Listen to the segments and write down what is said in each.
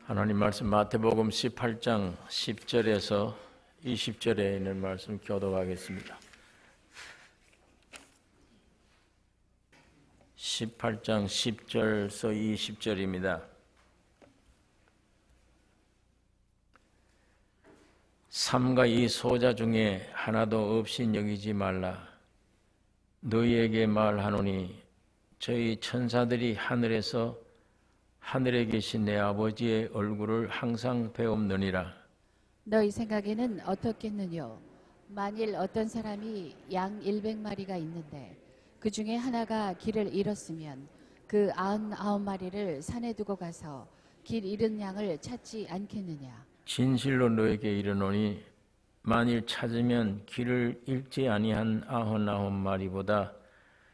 하나님 말씀 마태복음 18장 10절에서 20절에 있는 말씀 교독하겠습니다. 18장 10절에서 20절입니다. 삼가 이 소자 중에 하나도 없이 여기지 말라. 너희에게 말하노니 저희 천사들이 하늘에 계신 내 아버지의 얼굴을 항상 배옵느니라. 너희 생각에는 어떻겠느뇨? 만일 어떤 사람이 양 100마리가 있는데 그 중에 하나가 길을 잃었으면 그 99마리를 산에 두고 가서 길 잃은 양을 찾지 않겠느냐? 진실로 너에게 이르노니 만일 찾으면 길을 잃지 아니한 99마리보다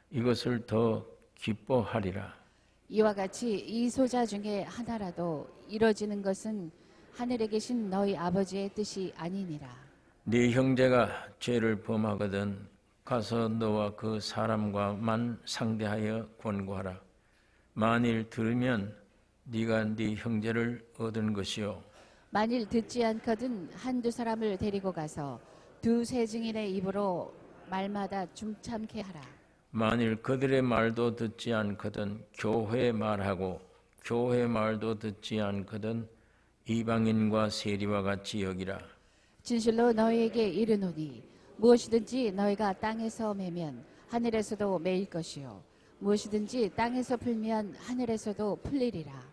이것을 더 기뻐하리라. 이와 같이 이 소자 중에 하나라도 이뤄지는 것은 하늘에 계신 너희 아버지의 뜻이 아니니라. 네 형제가 죄를 범하거든 가서 너와 그 사람과만 상대하여 권고하라. 만일 들으면 네가 네 형제를 얻은 것이요, 만일 듣지 않거든 한두 사람을 데리고 가서 두세 증인의 입으로 말마다 중참케 하라. 만일 그들의 말도 듣지 않거든 교회의 말하고 교회의 말도 듣지 않거든 이방인과 세리와 같이 여기라. 진실로 너희에게 이르노니 무엇이든지 너희가 땅에서 매면 하늘에서도 매일 것이요 무엇이든지 땅에서 풀면 하늘에서도 풀리리라.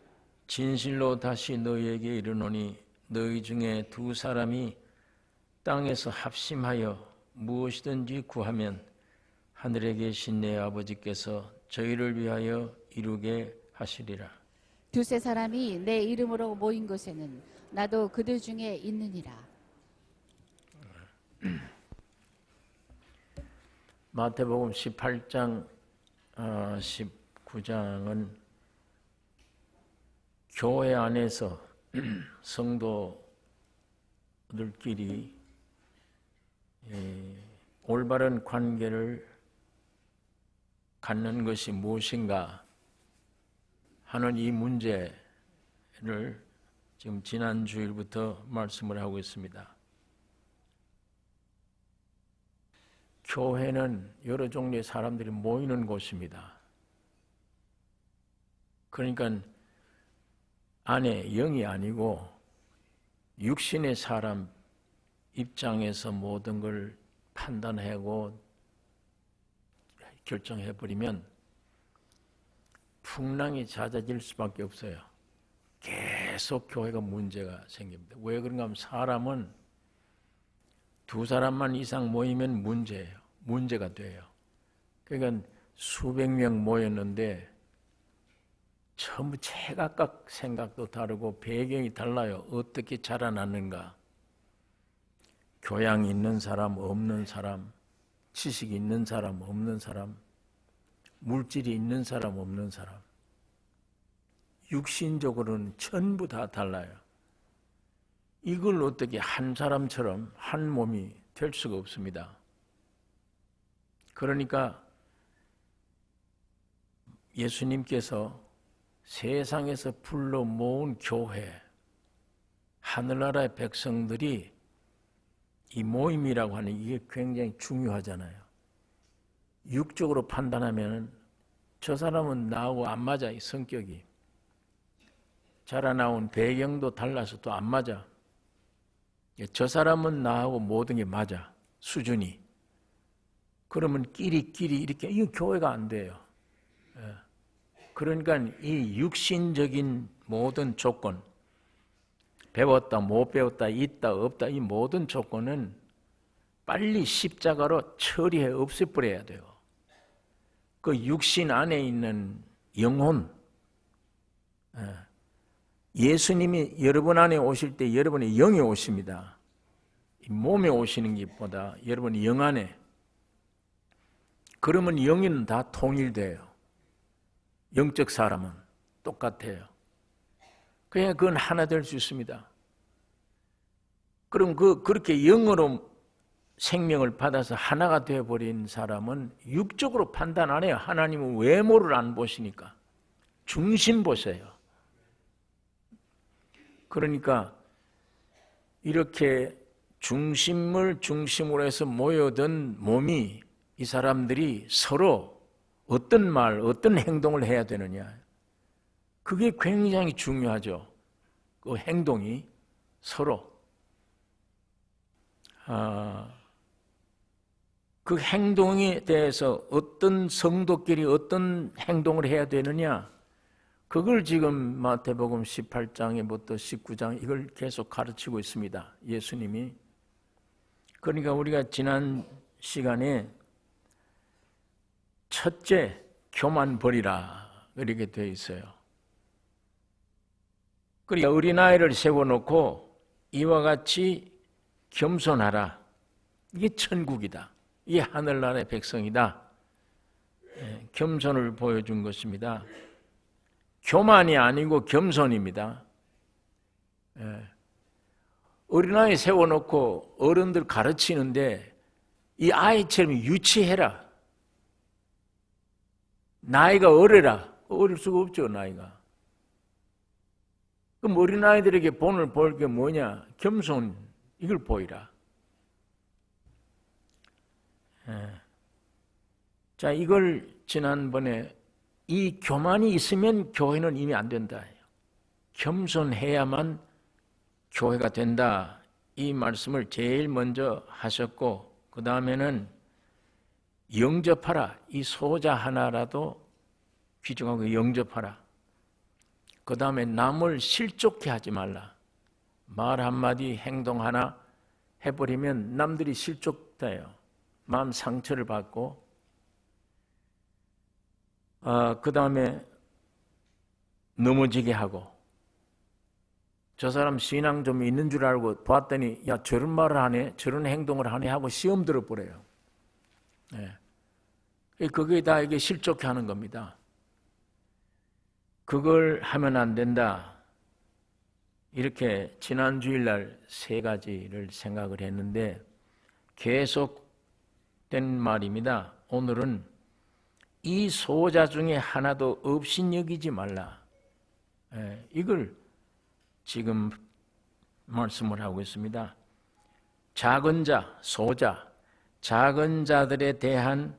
진실로 다시 너희에게 이르노니 너희 중에 두 사람이 땅에서 합심하여 무엇이든지 구하면 하늘에 계신 내 아버지께서 저희를 위하여 이루게 하시리라. 두세 사람이 내 이름으로 모인 곳에는 나도 그들 중에 있느니라. 마태복음 18장 19장은 교회 안에서 성도들끼리 올바른 관계를 갖는 것이 무엇인가 하는 이 문제를 지금 지난 주일부터 말씀을 하고 있습니다. 교회는 여러 종류의 사람들이 모이는 곳입니다. 그러니까 안에 영이 아니고 육신의 사람 입장에서 모든 걸 판단하고 결정해버리면 풍랑이 잦아질 수밖에 없어요. 계속 교회가 문제가 생깁니다. 왜 그런가 하면 사람은 두 사람만 이상 모이면 문제가 돼요. 그러니까 수백 명 모였는데 전부 제각각 생각도 다르고 배경이 달라요. 어떻게 자라났는가? 교양 있는 사람, 없는 사람, 지식이 있는 사람, 없는 사람, 물질이 있는 사람, 없는 사람. 육신적으로는 전부 다 달라요. 이걸 어떻게 한 사람처럼 한 몸이 될 수가 없습니다. 그러니까 예수님께서 세상에서 불러 모은 교회, 하늘나라의 백성들이 이 모임이라고 하는 이게 굉장히 중요하잖아요. 육적으로 판단하면 저 사람은 나하고 안 맞아, 이 성격이. 자라나온 배경도 달라서 또 안 맞아. 저 사람은 나하고 모든 게 맞아, 수준이. 그러면 끼리 이렇게, 이 교회가 안 돼요. 그러니까 이 육신적인 모든 조건, 배웠다, 못 배웠다, 있다, 없다, 이 모든 조건은 빨리 십자가로 처리해 없애버려야 돼요. 그 육신 안에 있는 영혼, 예수님이 여러분 안에 오실 때 여러분의 영이 오십니다. 몸에 오시는 것보다 여러분의 영 안에. 그러면 영은 다 통일돼요. 영적 사람은 똑같아요. 그냥 그건 하나 될 수 있습니다. 그럼 그렇게 영으로 생명을 받아서 하나가 되어버린 사람은 육적으로 판단 안 해요. 하나님은 외모를 안 보시니까. 중심 보세요. 그러니까 이렇게 중심을 중심으로 해서 모여든 몸이 이 사람들이 서로 어떤 말, 어떤 행동을 해야 되느냐. 그게 굉장히 중요하죠. 그 행동이 서로. 그 행동에 대해서 어떤 성도끼리 어떤 행동을 해야 되느냐. 그걸 지금 마태복음 18장에부터 19장 이걸 계속 가르치고 있습니다. 예수님이. 그러니까 우리가 지난 시간에 첫째, 교만 버리라 이렇게 되어 있어요. 그러니까 어린아이를 세워놓고 이와 같이 겸손하라. 이게 천국이다. 이게 하늘나라의 백성이다. 겸손을 보여준 것입니다. 교만이 아니고 겸손입니다. 어린아이 세워놓고 어른들 가르치는데 이 아이처럼 유치해라. 나이가 어려라. 어릴 수가 없죠, 나이가. 그럼 어린아이들에게 본을 보일 게 뭐냐? 겸손, 이걸 보이라. 자, 이걸 지난번에 이 교만이 있으면 교회는 이미 안 된다. 겸손해야만 교회가 된다. 이 말씀을 제일 먼저 하셨고, 그 다음에는 영접하라. 이 소자 하나라도 귀중하고 영접하라. 그 다음에 남을 실족해 하지 말라. 말 한마디 행동 하나 해버리면 남들이 실족돼요. 마음 상처를 받고. 그 다음에 넘어지게 하고. 저 사람 신앙 좀 있는 줄 알고 봤더니 야 저런 말을 하네, 저런 행동을 하네 하고 시험 들어버려요. 그게 다 이게 실족해 하는 겁니다. 그걸 하면 안 된다. 이렇게 지난 주일날 3가지를 생각을 했는데 계속된 말입니다. 오늘은 이 소자 중에 하나도 업신여기지 말라. 이걸 지금 말씀을 하고 있습니다. 작은 자, 소자, 작은 자들에 대한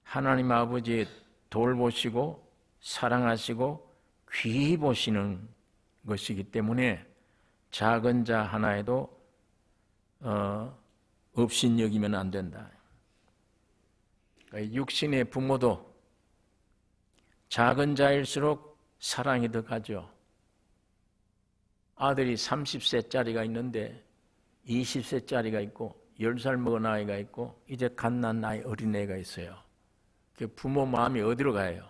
하나님 아버지의 돌보시고 사랑하시고 귀히 보시는 것이기 때문에 작은 자 하나에도 업신여기면 안 된다. 육신의 부모도 작은 자일수록 사랑이 더 가죠. 아들이 30세짜리가 있는데 20세짜리가 있고 10살 먹은 아이가 있고 이제 갓난 아이 어린애가 있어요. 그 부모 마음이 어디로 가요?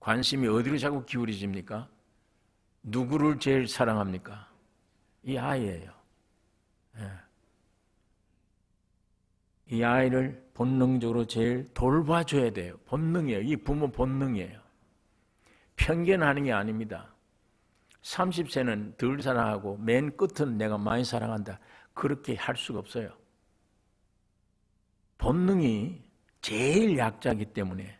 관심이 어디로 자꾸 기울이집니까? 누구를 제일 사랑합니까? 이 아이예요. 이 아이를 본능적으로 제일 돌봐줘야 돼요. 본능이에요. 이 부모 본능이에요. 편견하는 게 아닙니다. 30세는 덜 사랑하고 맨 끝은 내가 많이 사랑한다. 그렇게 할 수가 없어요. 본능이 제일 약자이기 때문에.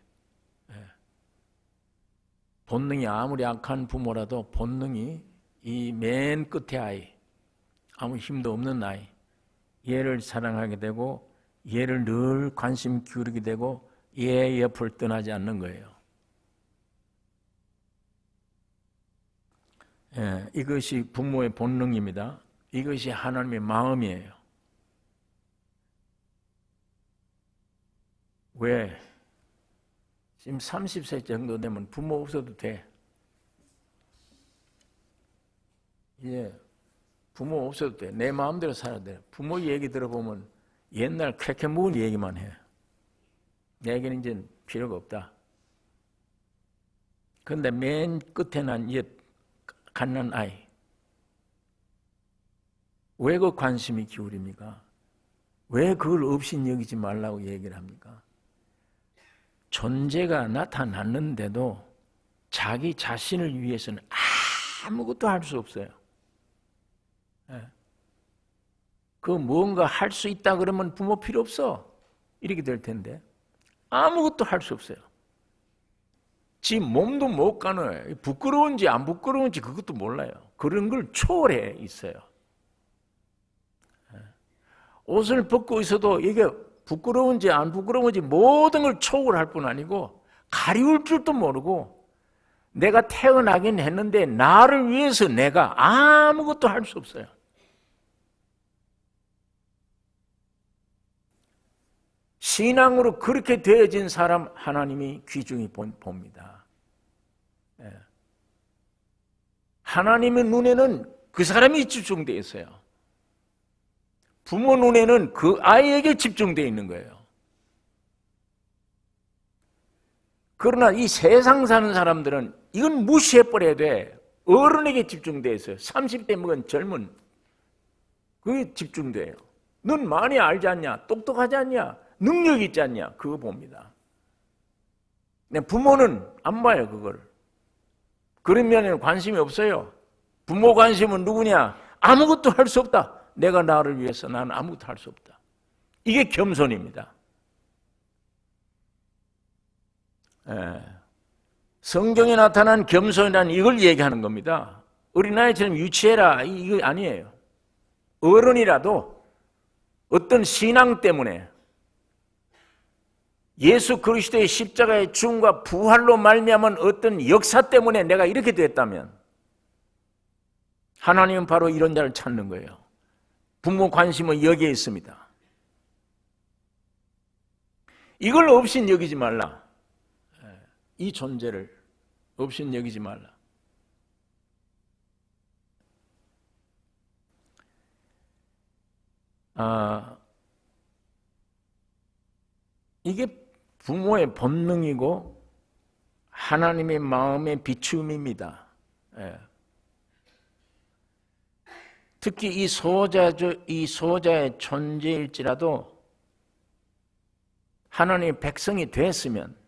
본능이 아무리 악한 부모라도 본능이 이 맨 끝의 아이, 아무 힘도 없는 아이, 얘를 사랑하게 되고 얘를 늘 관심 기울이게 되고 얘 옆을 떠나지 않는 거예요. 이것이 부모의 본능입니다. 이것이 하나님의 마음이에요. 왜? 지금 30세 정도 되면 부모 없어도 돼. 이제 부모 없어도 돼. 내 마음대로 살아야 돼. 부모 얘기 들어보면 옛날 쾌쾌 묵은 얘기만 해. 내게는 이제 필요가 없다. 그런데 맨 끝에 난 옛 갓난 아이. 왜 그 관심이 기울입니까? 왜 그걸 업신여기지 말라고 얘기를 합니까? 존재가 나타났는데도 자기 자신을 위해서는 아무것도 할 수 없어요. 그 뭔가 할 수 있다 그러면 부모 필요 없어. 이렇게 될 텐데 아무것도 할 수 없어요. 지 몸도 못 가는, 부끄러운지 안 부끄러운지 그것도 몰라요. 그런 걸 초월해 있어요. 옷을 벗고 있어도 이게 부끄러운지 안 부끄러운지 모든 걸 초월할 뿐 아니고 가리울 줄도 모르고, 내가 태어나긴 했는데 나를 위해서 내가 아무것도 할 수 없어요. 신앙으로 그렇게 되어진 사람 하나님이 귀중히 봅니다. 하나님의 눈에는 그 사람이 집중되어 있어요. 부모 눈에는 그 아이에게 집중되어 있는 거예요. 그러나 이 세상 사는 사람들은 이건 무시해버려야 돼. 어른에게 집중되어 있어요. 30대 먹은 젊은, 그게 집중돼요. 넌 많이 알지 않냐? 똑똑하지 않냐? 능력 있지 않냐? 그거 봅니다. 부모는 안 봐요, 그걸. 그런 면에는 관심이 없어요. 부모 관심은 누구냐? 아무것도 할 수 없다. 내가 나를 위해서 나는 아무것도 할 수 없다. 이게 겸손입니다. 성경에 나타난 겸손이란 이걸 얘기하는 겁니다. 어린아이처럼 유치해라, 이거 아니에요. 어른이라도 어떤 신앙 때문에, 예수 그리스도의 십자가의 죽음과 부활로 말미암은 어떤 역사 때문에 내가 이렇게 됐다면 하나님은 바로 이런 자를 찾는 거예요. 부모 관심은 여기에 있습니다. 이걸 없인 여기지 말라. 이 존재를 없인 여기지 말라. 이게 부모의 본능이고 하나님의 마음의 비춤입니다. 특히 이 소자의 존재일지라도 하나님의 백성이 됐으면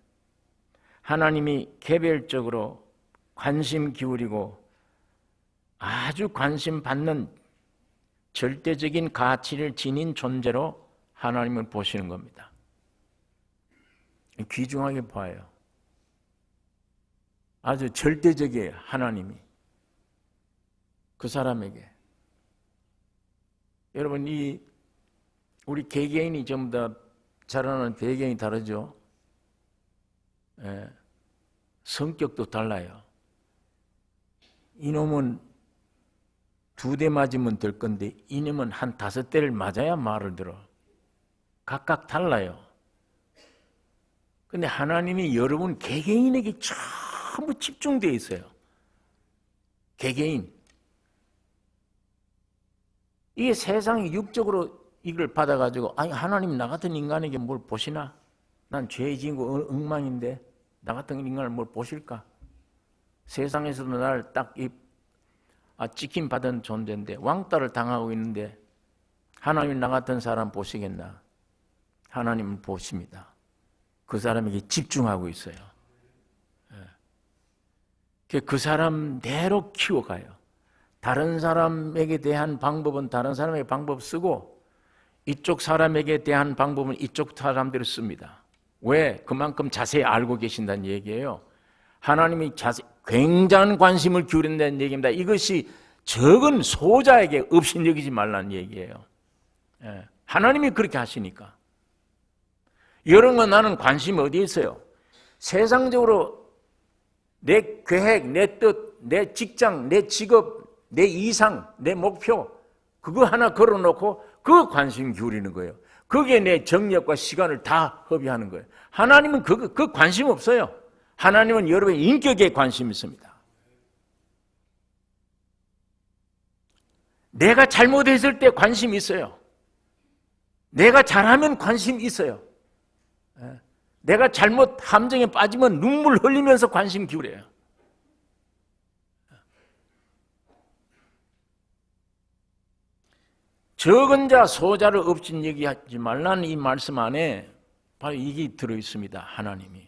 하나님이 개별적으로 관심 기울이고 아주 관심 받는 절대적인 가치를 지닌 존재로 하나님을 보시는 겁니다. 귀중하게 봐요. 아주 절대적이에요, 하나님이. 그 사람에게. 여러분, 우리 개개인이 전부 다 자라는 배경이 다르죠? 성격도 달라요. 이놈은 2대 맞으면 될 건데 이놈은 한 5대를 맞아야 말을 들어. 각각 달라요. 근데 하나님이 여러분 개개인에게 전부 집중되어 있어요. 개개인. 이게 세상이 육적으로 이걸 받아가지고, 아니 하나님 나 같은 인간에게 뭘 보시나? 난 죄 지은 거 엉망인데 나 같은 인간을 뭘 보실까? 세상에서도 나를 딱 찍힘 받은 존재인데 왕따를 당하고 있는데 하나님 나 같은 사람 보시겠나? 하나님은 보십니다. 그 사람에게 집중하고 있어요. 그 사람대로 키워가요. 다른 사람에게 대한 방법은 다른 사람에게 방법 쓰고 이쪽 사람에게 대한 방법은 이쪽 사람대로 씁니다. 왜? 그만큼 자세히 알고 계신다는 얘기예요. 하나님이 굉장한 관심을 기울인다는 얘기입니다. 이것이 적은 소자에게 없인 여기지 말라는 얘기예요. 하나님이 그렇게 하시니까. 이런 건 나는 관심이 어디에 있어요? 세상적으로 내 계획, 내 뜻, 내 직장, 내 직업, 내 이상, 내 목표, 그거 하나 걸어놓고 그 관심 기울이는 거예요. 거기에 내 정력과 시간을 다 허비하는 거예요. 하나님은 그 관심 없어요. 하나님은 여러분의 인격에 관심이 있습니다. 내가 잘못했을 때 관심이 있어요. 내가 잘하면 관심이 있어요. 내가 잘못 함정에 빠지면 눈물 흘리면서 관심 기울여요. 적은 자 소자를 없인 얘기하지 말라는 이 말씀 안에 바로 이게 들어있습니다. 하나님이.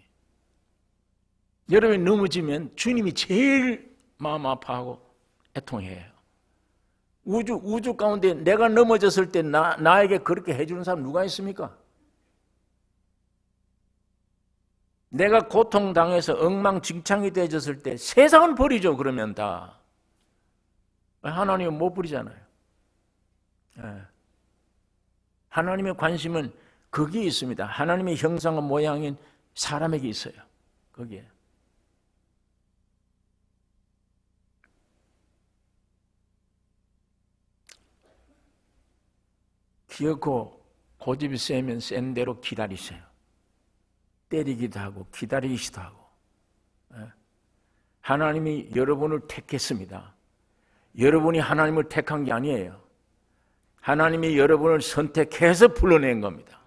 여러분이 넘어지면 주님이 제일 마음 아파하고 애통해요. 우주 가운데 내가 넘어졌을 때 나에게 그렇게 해주는 사람 누가 있습니까? 내가 고통당해서 엉망진창이 되어졌을 때 세상은 버리죠. 그러면 다. 하나님은 못 버리잖아요. 하나님의 관심은 거기에 있습니다. 하나님의 형상과 모양인 사람에게 있어요. 거기에. 기어코 고집이 세면 센 대로 기다리세요. 때리기도 하고 기다리기도 하고. 하나님이 여러분을 택했습니다. 여러분이 하나님을 택한 게 아니에요. 하나님이 여러분을 선택해서 불러낸 겁니다.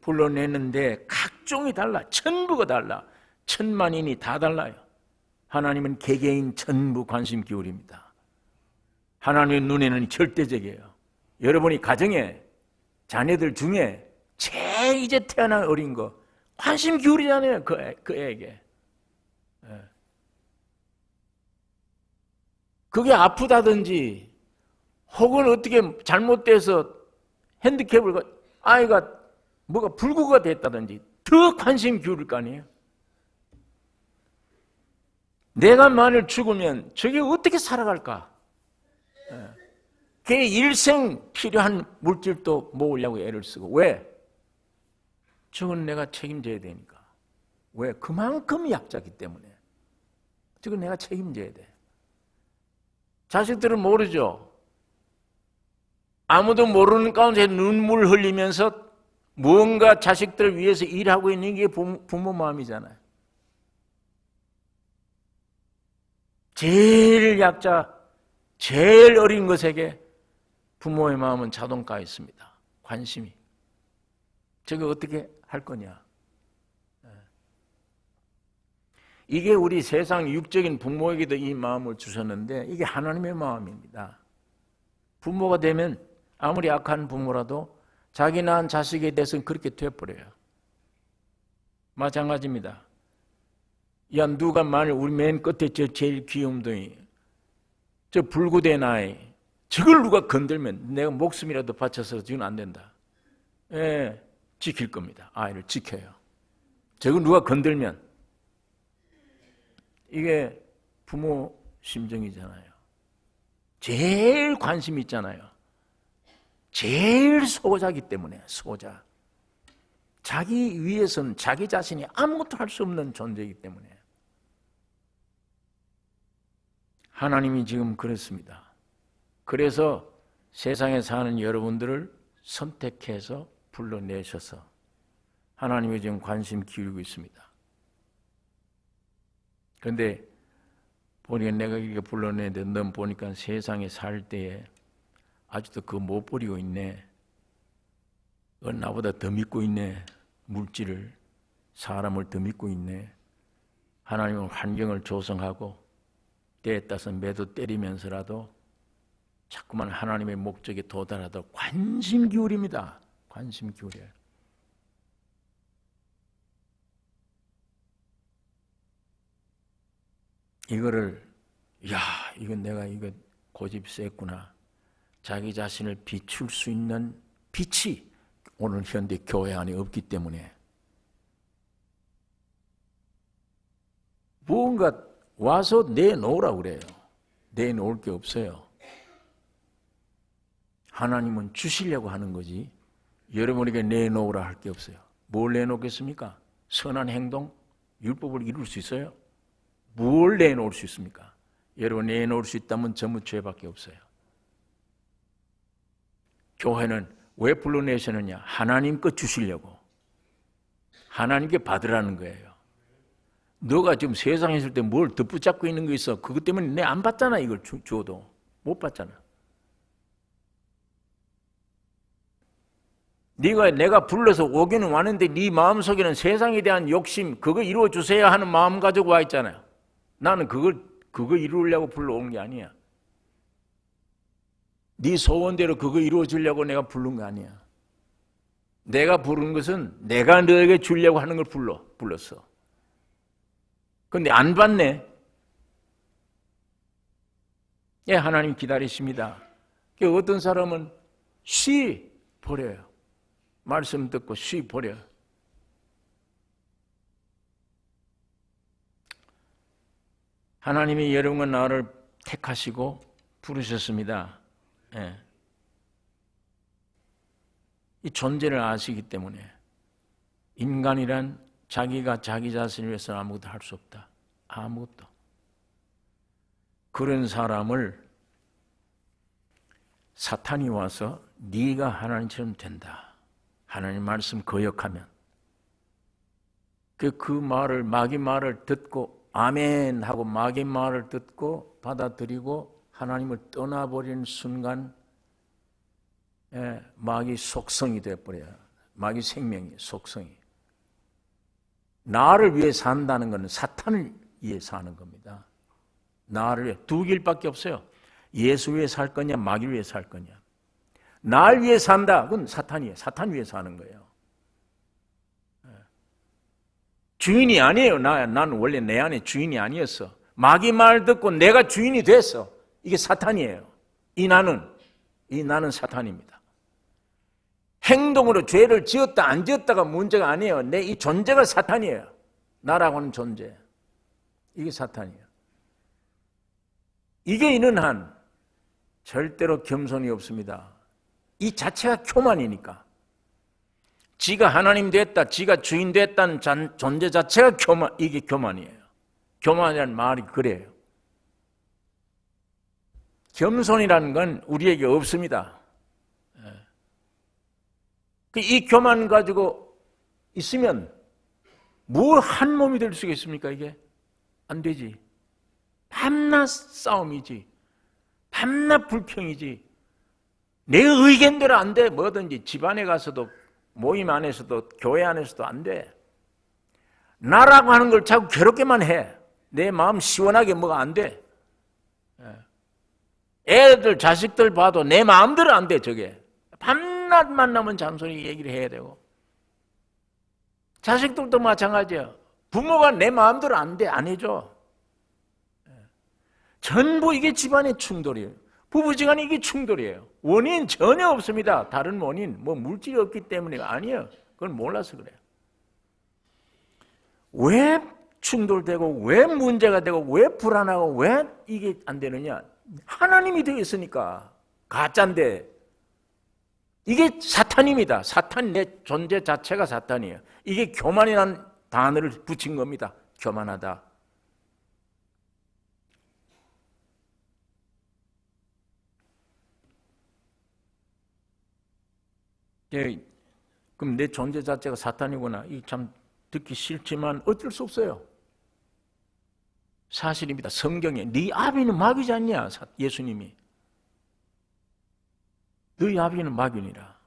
불러내는데 각종이 달라. 전부가 달라. 천만인이 다 달라요. 하나님은 개개인 전부 관심 기울입니다. 하나님의 눈에는 절대적이에요. 여러분이 가정에 자녀들 중에 제일 이제 태어난 어린 거 관심 기울이잖아요. 그 애에게. 그게 아프다든지 혹은 어떻게 잘못돼서 핸디캡을 아이가 뭐가 불구가 됐다든지 더 관심 기울일 거 아니에요. 내가 만일 죽으면 저게 어떻게 살아갈까? 걔 일생 필요한 물질도 모으려고 애를 쓰고. 왜? 저건 내가 책임져야 되니까. 왜? 그만큼 약자기 때문에. 저건 내가 책임져야 돼. 자식들은 모르죠. 아무도 모르는 가운데 눈물 흘리면서 무언가 자식들을 위해서 일하고 있는 게 부모 마음이잖아요. 제일 약자, 제일 어린 것에게 부모의 마음은 자동가 있습니다. 관심이. 저거 어떻게 할 거냐. 이게 우리 세상 육적인 부모에게도 이 마음을 주셨는데 이게 하나님의 마음입니다. 부모가 되면 아무리 악한 부모라도 자기 낳은 자식에 대해서는 그렇게 되어버려요. 마찬가지입니다. 야, 누가 만일 우리 맨 끝에 저 제일 귀염둥이 저 불구된 아이 저걸 누가 건들면 내가 목숨이라도 바쳐서 지금 안 된다. 지킬 겁니다. 아이를 지켜요. 저걸 누가 건들면 이게 부모 심정이잖아요. 제일 관심 있잖아요. 제일 소자기 때문에 소자. 자기 위해서는 자기 자신이 아무것도 할 수 없는 존재이기 때문에. 하나님이 지금 그렇습니다. 그래서 세상에 사는 여러분들을 선택해서 불러내셔서 하나님이 지금 관심 기울이고 있습니다. 그런데 보니까 내가 이렇게 불러내는데 넌 보니까 세상에 살 때에 아직도 그거 못 버리고 있네. 넌 나보다 더 믿고 있네. 물질을, 사람을 더 믿고 있네. 하나님은 환경을 조성하고 때에 따라서 매도 때리면서라도 자꾸만 하나님의 목적에 도달하도록 관심 기울입니다. 관심 기울여요. 이거를 이건 내가 이거 고집이 셌구나. 자기 자신을 비출 수 있는 빛이 오늘 현대 교회 안에 없기 때문에 무언가 와서 내놓으라고 그래요. 내놓을 게 없어요. 하나님은 주시려고 하는 거지 여러분에게 내놓으라 할 게 없어요. 뭘 내놓겠습니까? 선한 행동, 율법을 이룰 수 있어요? 뭘 내놓을 수 있습니까? 여러분 내놓을 수 있다면 전부 죄밖에 없어요. 교회는 왜 불러내셨느냐? 하나님 것 주시려고. 하나님께 받으라는 거예요. 너가 지금 세상에 있을 때 뭘 더 붙잡고 있는 거 있어. 그것 때문에 내 안 받잖아. 이걸 줘도. 못 받잖아. 내가 불러서 오기는 왔는데 네 마음속에는 세상에 대한 욕심 그거 이루어주세요 하는 마음 가지고 와 있잖아요. 나는 그거 이루려고 불러온 게 아니야. 네 소원대로 그거 이루어주려고 내가 부른 거 아니야. 내가 부른 것은 내가 너에게 주려고 하는 걸 불렀어. 근데 안 받네. 예, 하나님 기다리십니다. 어떤 사람은 쉬 버려요. 말씀 듣고 쉬 버려요. 하나님이 여러분과 나를 택하시고 부르셨습니다. 예. 이 존재를 아시기 때문에 인간이란 자기가 자기 자신을 위해서 아무것도 할 수 없다. 아무것도. 그런 사람을 사탄이 와서 네가 하나님처럼 된다. 하나님 말씀 거역하면 그 말을 마귀 말을 듣고 아멘 하고 마귀 말을 듣고 받아들이고 하나님을 떠나버리는 순간 마귀 속성이 되어버려요. 마귀 생명이 속성이. 나를 위해 산다는 것은 사탄을 위해 사는 겁니다. 나를 위해 두 길밖에 없어요. 예수 위해 살 거냐 마귀 위해 살 거냐. 날 위해 산다. 그건 사탄이에요. 사탄 위해 사는 거예요. 주인이 아니에요. 난 원래 내 안에 주인이 아니었어. 마귀 말 듣고 내가 주인이 됐어. 이게 사탄이에요. 이 나는 사탄입니다. 행동으로 죄를 지었다 안 지었다가 문제가 아니에요. 내 이 존재가 사탄이에요. 나라고 하는 존재. 이게 사탄이에요. 이게 있는 한 절대로 겸손이 없습니다. 이 자체가 교만이니까. 지가 하나님 됐다, 지가 주인 됐다는 존재 자체가 이게 교만이에요. 교만이라는 말이 그래요. 겸손이라는 건 우리에게 없습니다. 이 교만 가지고 있으면 뭘 한 몸이 될 수가 있습니까? 이게 안 되지. 밤낮 싸움이지. 밤낮 불평이지. 내 의견대로 안 돼. 뭐든지 집안에 가서도 모임 안에서도 교회 안에서도 안 돼. 나라고 하는 걸 자꾸 괴롭게만 해. 내 마음 시원하게 뭐가 안 돼. 애들 자식들 봐도 내 마음대로 안 돼. 저게 밤낮 만나면 잔소리 얘기를 해야 되고 자식들도 마찬가지야. 부모가 내 마음대로 안 돼. 안 해줘. 전부 이게 집안의 충돌이에요. 부부지간에 이게 충돌이에요. 원인 전혀 없습니다. 다른 원인, 뭐 물질이 없기 때문에 아니에요. 그건 몰라서 그래요. 왜 충돌되고 왜 문제가 되고 왜 불안하고 왜 이게 안 되느냐? 하나님이 되어 있으니까 가짜인데 이게 사탄입니다. 사탄 내 존재 자체가 사탄이에요. 이게 교만이라는 단어를 붙인 겁니다. 교만하다. 그럼 내 존재 자체가 사탄이구나. 이 참 듣기 싫지만 어쩔 수 없어요. 사실입니다. 성경에 네 아비는 마귀지 않냐? 예수님이. 너희 아비는 마귀니라.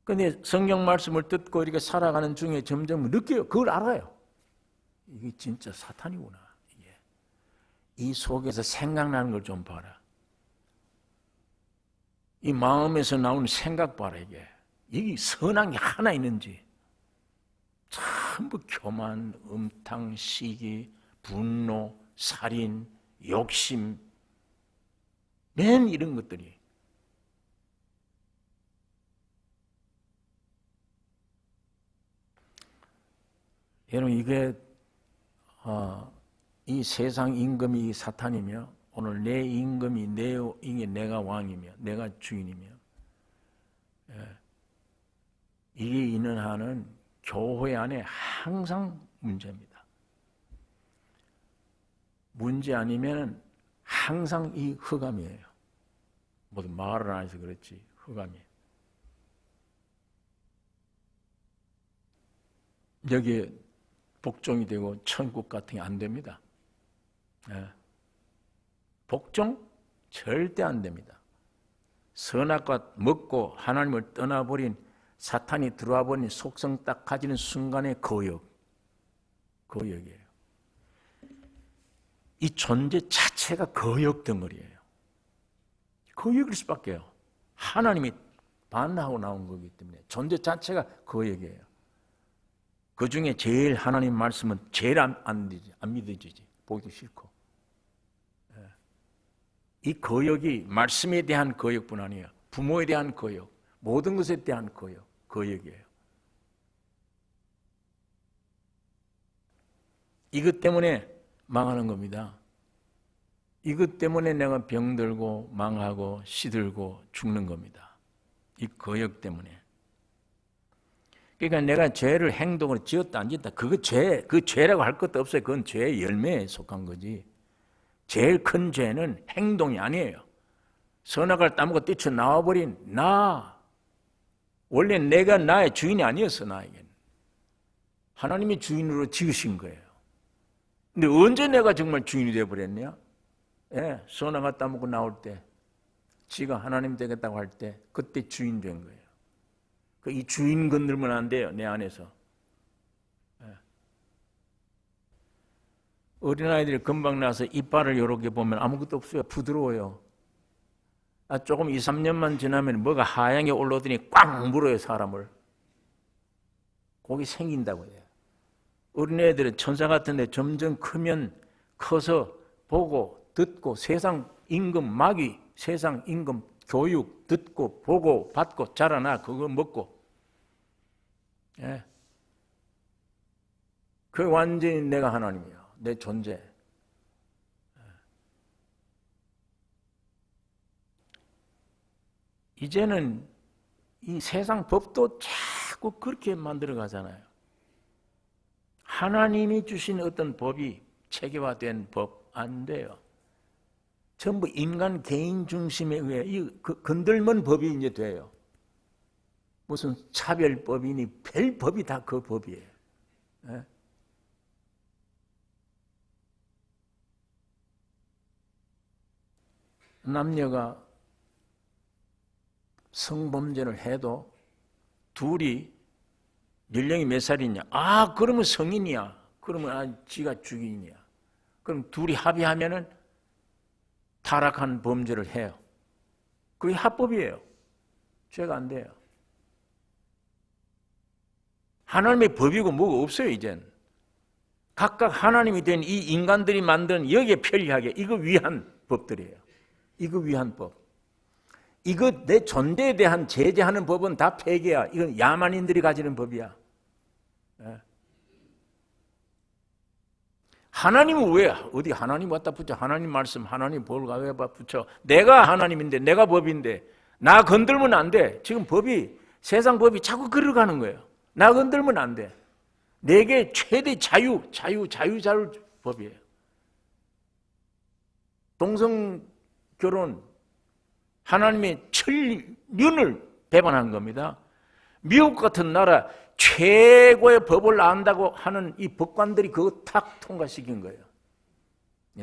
그런데 성경 말씀을 듣고 이렇게 살아가는 중에 점점 느껴요. 그걸 알아요. 이게 진짜 사탄이구나. 이게. 이 속에서 생각나는 걸 좀 봐라. 이 마음에서 나오는 생각 봐라. 이게 선한 게 하나 있는지 전부 교만, 음탕, 시기, 분노, 살인, 욕심 맨 이런 것들이 여러분 이게 이 세상 임금이 사탄이며 오늘 내 임금이 이게 내가 왕이며 내가 주인이며 이게 있는 한은 교회 안에 항상 문제입니다. 문제 아니면 항상 이 흑암이에요. 모두 말을 안 해서 그렇지 흑암이에요. 여기에 복종이 되고 천국 같은 게 안 됩니다. 복종? 절대 안 됩니다. 선악과 먹고 하나님을 떠나버린 사탄이 들어와 버린 속성 딱 가지는 순간의 거역이에요. 이 존재 자체가 거역 덩어리예요. 거역일 수밖에요. 하나님이 반하고 나온 거기 때문에 존재 자체가 거역이에요. 그 중에 제일 하나님 말씀은 제일 안 믿어지지. 보기도 싫고. 이 거역이 말씀에 대한 거역뿐 아니에요. 부모에 대한 거역, 모든 것에 대한 거역이에요. 이것 때문에 망하는 겁니다. 이것 때문에 내가 병들고 망하고 시들고 죽는 겁니다. 이 거역 때문에. 그러니까 내가 죄를 행동으로 지었다 안 지었다 그 죄라고 할 것도 없어요. 그건 죄의 열매에 속한 거지. 제일 큰 죄는 행동이 아니에요. 선악을 따먹고 뛰쳐나와버린 나. 원래 내가 나의 주인이 아니었어. 나에겐 하나님이 주인으로 지으신 거예요. 근데 언제 내가 정말 주인이 되어버렸냐? 예, 선악을 따먹고 나올 때 지가 하나님 되겠다고 할 때 그때 주인 된 거예요. 이 주인 건들면 안 돼요. 내 안에서. 예. 어린아이들이 금방 나서 이빨을 이렇게 보면 아무것도 없어요. 부드러워요. 조금 2, 3년만 지나면 뭐가 하얀 게 올라오더니 꽉 물어요. 사람을. 그게 생긴다고 해요. 어린애들은 천사 같은데 점점 크면 커서 보고 듣고 세상 임금 마귀, 세상 임금 교육 듣고 보고 받고 자라나 그거 먹고. 예. 그 완전히 내가 하나님이야. 내 존재. 이제는 이 세상 법도 자꾸 그렇게 만들어 가잖아요. 하나님이 주신 어떤 법이 체계화된 법 안 돼요. 전부 인간 개인 중심에 의해 이 건들면 법이 이제 돼요. 무슨 차별법이니 별 법이 다 그 법이에요. 네? 남녀가 성범죄를 해도 둘이 연령이 몇 살이냐? 그러면 성인이야. 그러면 지가 주인이야. 그럼 둘이 합의하면은 타락한 범죄를 해요. 그게 합법이에요. 죄가 안 돼요. 하나님의 법이고 뭐가 없어요, 이젠. 각각 하나님이 된 이 인간들이 만든 여기에 편리하게 이거 위한 법들이에요. 이거 위한 법. 이거 내 존재에 대한 제재하는 법은 다 폐기야. 이건 야만인들이 가지는 법이야. 하나님은 왜? 어디 하나님 갖다 붙여? 하나님 말씀, 하나님 뭘 갖다 붙여? 내가 하나님인데, 내가 법인데, 나 건들면 안 돼. 지금 법이, 세상 법이 자꾸 걸어가는 거예요. 나 건들면 안 돼. 내게 최대 자유자율 법이에요. 동성 결혼, 하나님의 천륜을 배반한 겁니다. 미국 같은 나라 최고의 법을 안다고 하는 이 법관들이 그거 탁 통과시킨 거예요.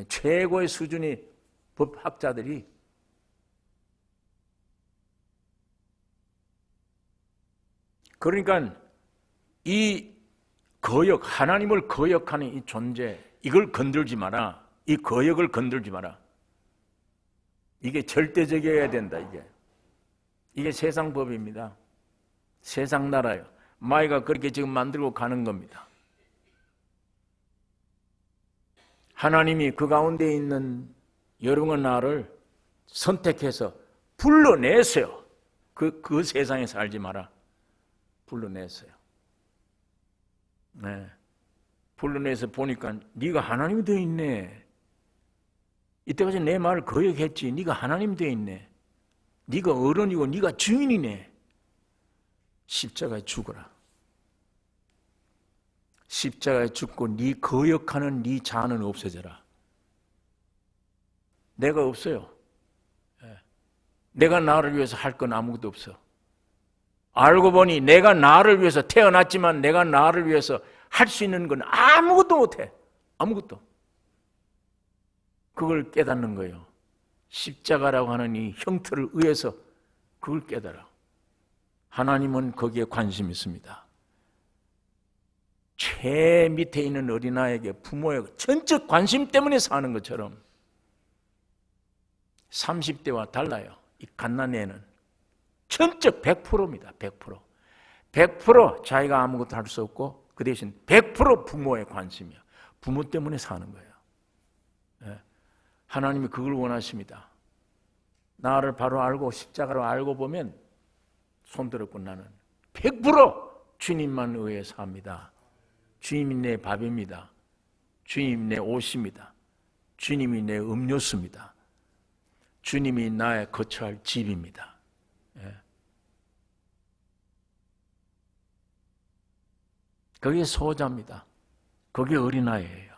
최고의 수준의 법학자들이. 그러니까 이 거역, 하나님을 거역하는 이 존재, 이걸 건들지 마라. 이 거역을 건들지 마라. 이게 절대적이어야 된다. 이게 세상 법입니다. 세상 나라요. 마귀가 그렇게 지금 만들고 가는 겁니다. 하나님이 그 가운데 있는 여러분과 나를 선택해서 불러내세요. 그 세상에 살지 마라. 불러내세요. 네. 불러내서 보니까 네가 하나님이 되어 있네. 이때까지 내 말을 거역했지. 네가 하나님 되어 있네. 네가 어른이고 네가 주인이네. 십자가에 죽어라. 십자가에 죽고 네 거역하는 네 자아는 없어져라. 내가 없어요. 내가 나를 위해서 할 건 아무것도 없어. 알고 보니 내가 나를 위해서 태어났지만 내가 나를 위해서 할 수 있는 건 아무것도 못해. 아무것도. 그걸 깨닫는 거예요. 십자가라고 하는 이 형태를 의해서 그걸 깨달아. 하나님은 거기에 관심이 있습니다. 최 밑에 있는 어린아이에게 부모의 전적 관심 때문에 사는 것처럼 30대와 달라요. 이 갓난애는 전적 100%입니다. 100%. 100% 자기가 아무것도 할 수 없고 그 대신 100% 부모의 관심이야. 부모 때문에 사는 거예요. 하나님이 그걸 원하십니다. 나를 바로 알고 십자가로 알고 보면 손들었고 나는 100% 주님만 의해 삽니다. 주님이 내 밥입니다. 주님 내 옷입니다. 주님이 내 음료수입니다. 주님이 나의 거처할 집입니다. 예. 그게 소자입니다. 그게 어린아이예요.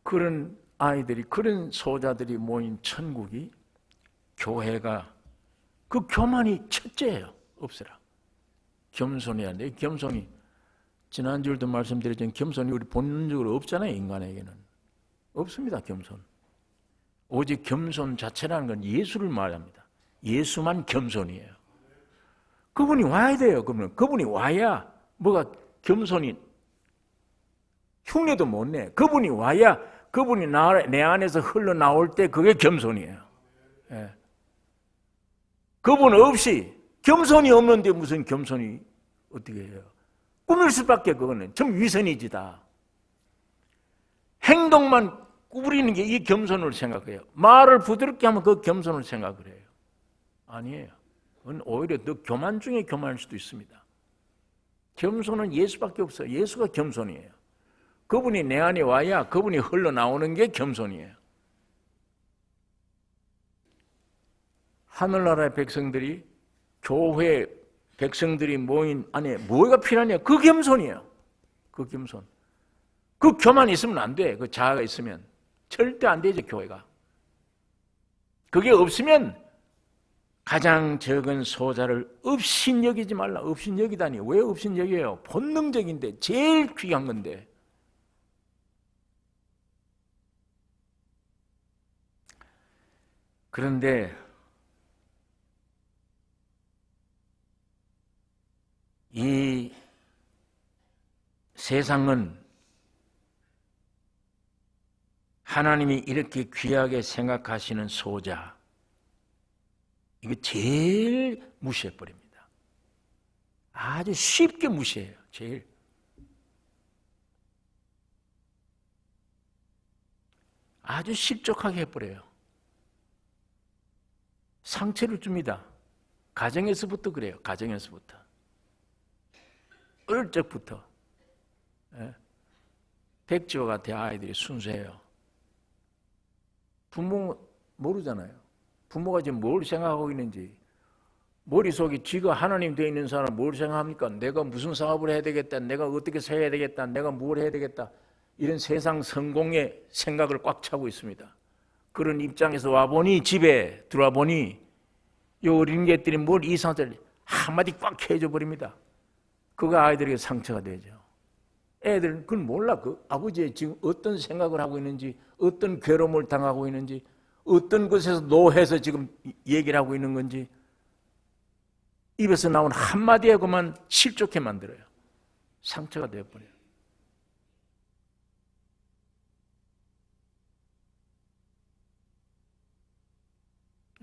그런 아이들이, 그런 소자들이 모인 천국이, 교회가, 그 교만이 첫째예요. 없애라. 겸손해야 돼. 겸손이, 지난주에도 말씀드렸지만 겸손이 우리 본능적으로 없잖아요. 인간에게는 없습니다. 겸손. 오직 겸손 자체라는 건 예수를 말합니다. 예수만 겸손이에요. 그분이 와야 돼요. 그러면 그분이 와야 뭐가 겸손이 흉내도 못 내. 그분이 와야, 그분이 내 안에서 흘러나올 때 그게 겸손이에요. 예. 그분 없이, 겸손이 없는데 무슨 겸손이 어떻게 해요? 꾸밀 수밖에. 그거는 좀 위선이지다. 행동만 꾸부리는 게 이 겸손을 생각해요. 말을 부드럽게 하면 그 겸손을 생각을 해요. 아니에요. 그건 오히려 더 교만 중에 교만일 수도 있습니다. 겸손은 예수밖에 없어요. 예수가 겸손이에요. 그분이 내 안에 와야 그분이 흘러나오는 게 겸손이에요. 하늘나라의 백성들이, 교회 백성들이 모인 안에 뭐가 필요하냐? 그 겸손이에요. 그 겸손. 그 교만 있으면 안 돼. 그 자아가 있으면 절대 안 되죠. 교회가. 그게 없으면 가장 적은 소자를 업신여기지 말라. 업신여기다니. 왜 업신여겨요? 본능적인데, 제일 귀한 건데. 그런데 이 세상은 하나님이 이렇게 귀하게 생각하시는 소자, 이거 제일 무시해버립니다. 아주 쉽게 무시해요. 제일. 아주 실족하게 해버려요. 상처를 줍니다. 가정에서부터 그래요. 가정에서부터. 어릴 적부터. 백지와 같아 아이들이 순수해요. 부모 모르잖아요. 부모가 지금 뭘 생각하고 있는지. 머릿속에 쥐가 하나님 되어 있는 사람 뭘 생각합니까? 내가 무슨 사업을 해야 되겠다. 내가 어떻게 살아야 되겠다. 내가 뭘 해야 되겠다. 이런 세상 성공의 생각을 꽉 차고 있습니다. 그런 입장에서 와보니, 집에 들어와 보니 이 어린 개들이 뭘 이상하게 한마디 꽉 해줘 버립니다. 그거 아이들에게 상처가 되죠. 애들은 그걸 몰라. 그 아버지의 지금 어떤 생각을 하고 있는지, 어떤 괴로움을 당하고 있는지, 어떤 것에서 노해서 지금 얘기를 하고 있는 건지, 입에서 나온 한마디에 그만 실족해 만들어요. 상처가 되어버려요.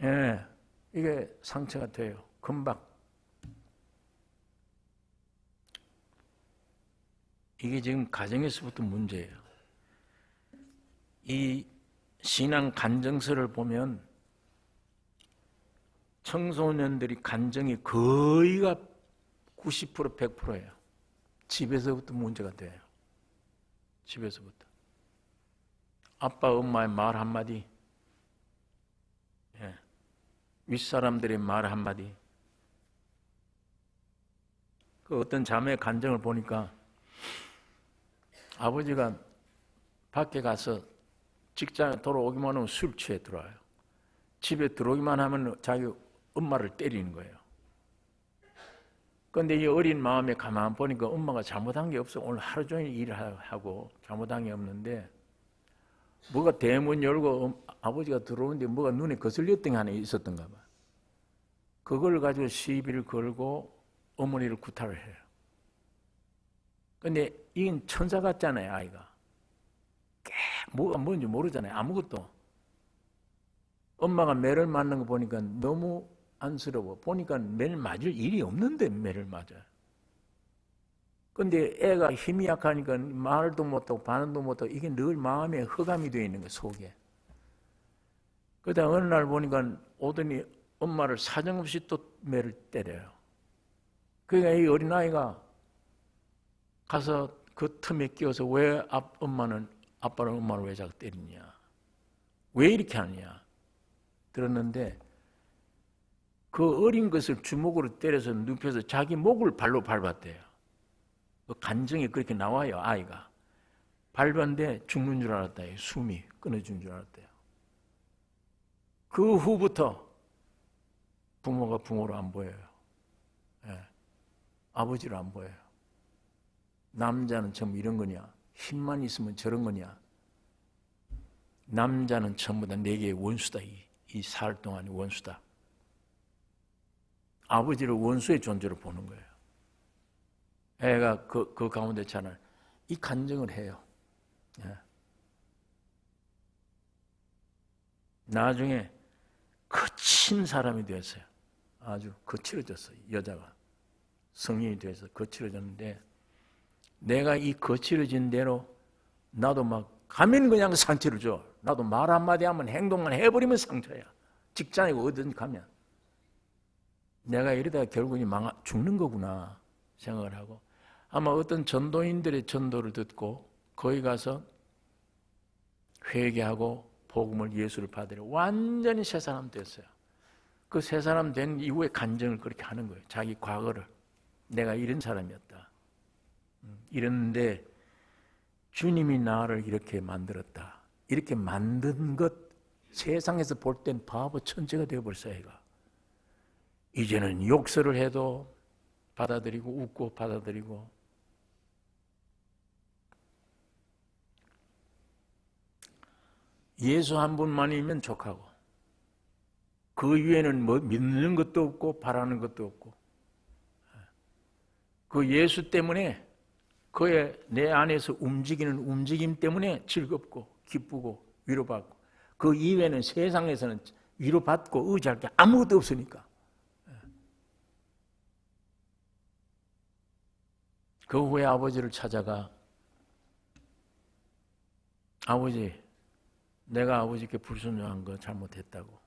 예, 이게 상처가 돼요. 금방. 이게 지금 가정에서부터 문제예요. 이 신앙 간증서를 보면 청소년들이 간증이 거의가 90% 100%예요. 집에서부터 문제가 돼요. 집에서부터. 아빠 엄마의 말 한마디, 윗사람들의 말 한마디. 그 어떤 자매의 간증을 보니까 아버지가 밖에 가서 직장에 돌아오기만 하면 술 취해 들어와요. 집에 들어오기만 하면 자기 엄마를 때리는 거예요. 그런데 이 어린 마음에 가만 보니까 엄마가 잘못한 게 없어. 오늘 하루 종일 일을 하고 잘못한 게 없는데 뭐가 대문 열고 아버지가 들어오는데 뭐가 눈에 거슬렸던 게 하나 있었던가 봐. 그걸 가지고 시비를 걸고 어머니를 구타를 해요. 근데 이건 천사 같잖아요, 아이가. 뭐가 뭔지 모르잖아요, 아무것도. 엄마가 매를 맞는 거 보니까 너무 안쓰러워. 보니까 매를 맞을 일이 없는데 매를 맞아요. 근데 애가 힘이 약하니까 말도 못하고 반응도 못하고 이게 늘 마음에 흑암이 되어 있는 거예요, 속에. 그러다 어느 날 보니까 오더니 엄마를 사정없이 또 매를 때려요. 그러니까 이 어린아이가 가서 그 틈에 끼어서 왜 아빠는 엄마를 왜 자꾸 때리냐? 왜 이렇게 하느냐? 들었는데 그 어린 것을 주먹으로 때려서 눕혀서 자기 목을 발로 밟았대요. 그 간증이 그렇게 나와요, 아이가. 밟았는데 죽는 줄 알았다. 숨이 끊어진 줄 알았대요. 그 후부터 부모가 부모로 안 보여요. 예. 아버지를 안 보여요. 남자는 전부 이런 거냐? 힘만 있으면 저런 거냐? 남자는 전부 다 내게 원수다. 이 살 동안의 원수다. 아버지를 원수의 존재로 보는 거예요. 애가 그 가운데 차는 이 간증을 해요. 예. 나중에 거친 사람이 되었어요. 아주 거칠어졌어요. 여자가 성인이 돼서 거칠어졌는데 내가 이 거칠어진 대로 나도 막 가면 그냥 상처를 줘. 나도 말 한마디 하면 행동만 해버리면 상처야. 직장이고 어디든 가면 내가 이러다가 결국은 죽는 거구나 생각을 하고 아마 어떤 전도인들의 전도를 듣고 거기 가서 회개하고 복음을 예수를 받으려 완전히 새 사람 됐어요. 그 새 사람 된 이후에 간증을 그렇게 하는 거예요. 자기 과거를. 내가 이런 사람이었다. 이랬는데 주님이 나를 이렇게 만들었다. 이렇게 만든 것 세상에서 볼 땐 바보 천재가 되어버렸어요. 애가. 이제는 욕설을 해도 받아들이고 웃고 받아들이고 예수 한 분만이면 족하고 그 위에는 뭐 믿는 것도 없고 바라는 것도 없고 그 예수 때문에 그의 내 안에서 움직이는 움직임 때문에 즐겁고 기쁘고 위로받고 그 이외에는 세상에서는 위로받고 의지할 게 아무것도 없으니까 그 후에 아버지를 찾아가 아버지 내가 아버지께 불순종한 거 잘못했다고.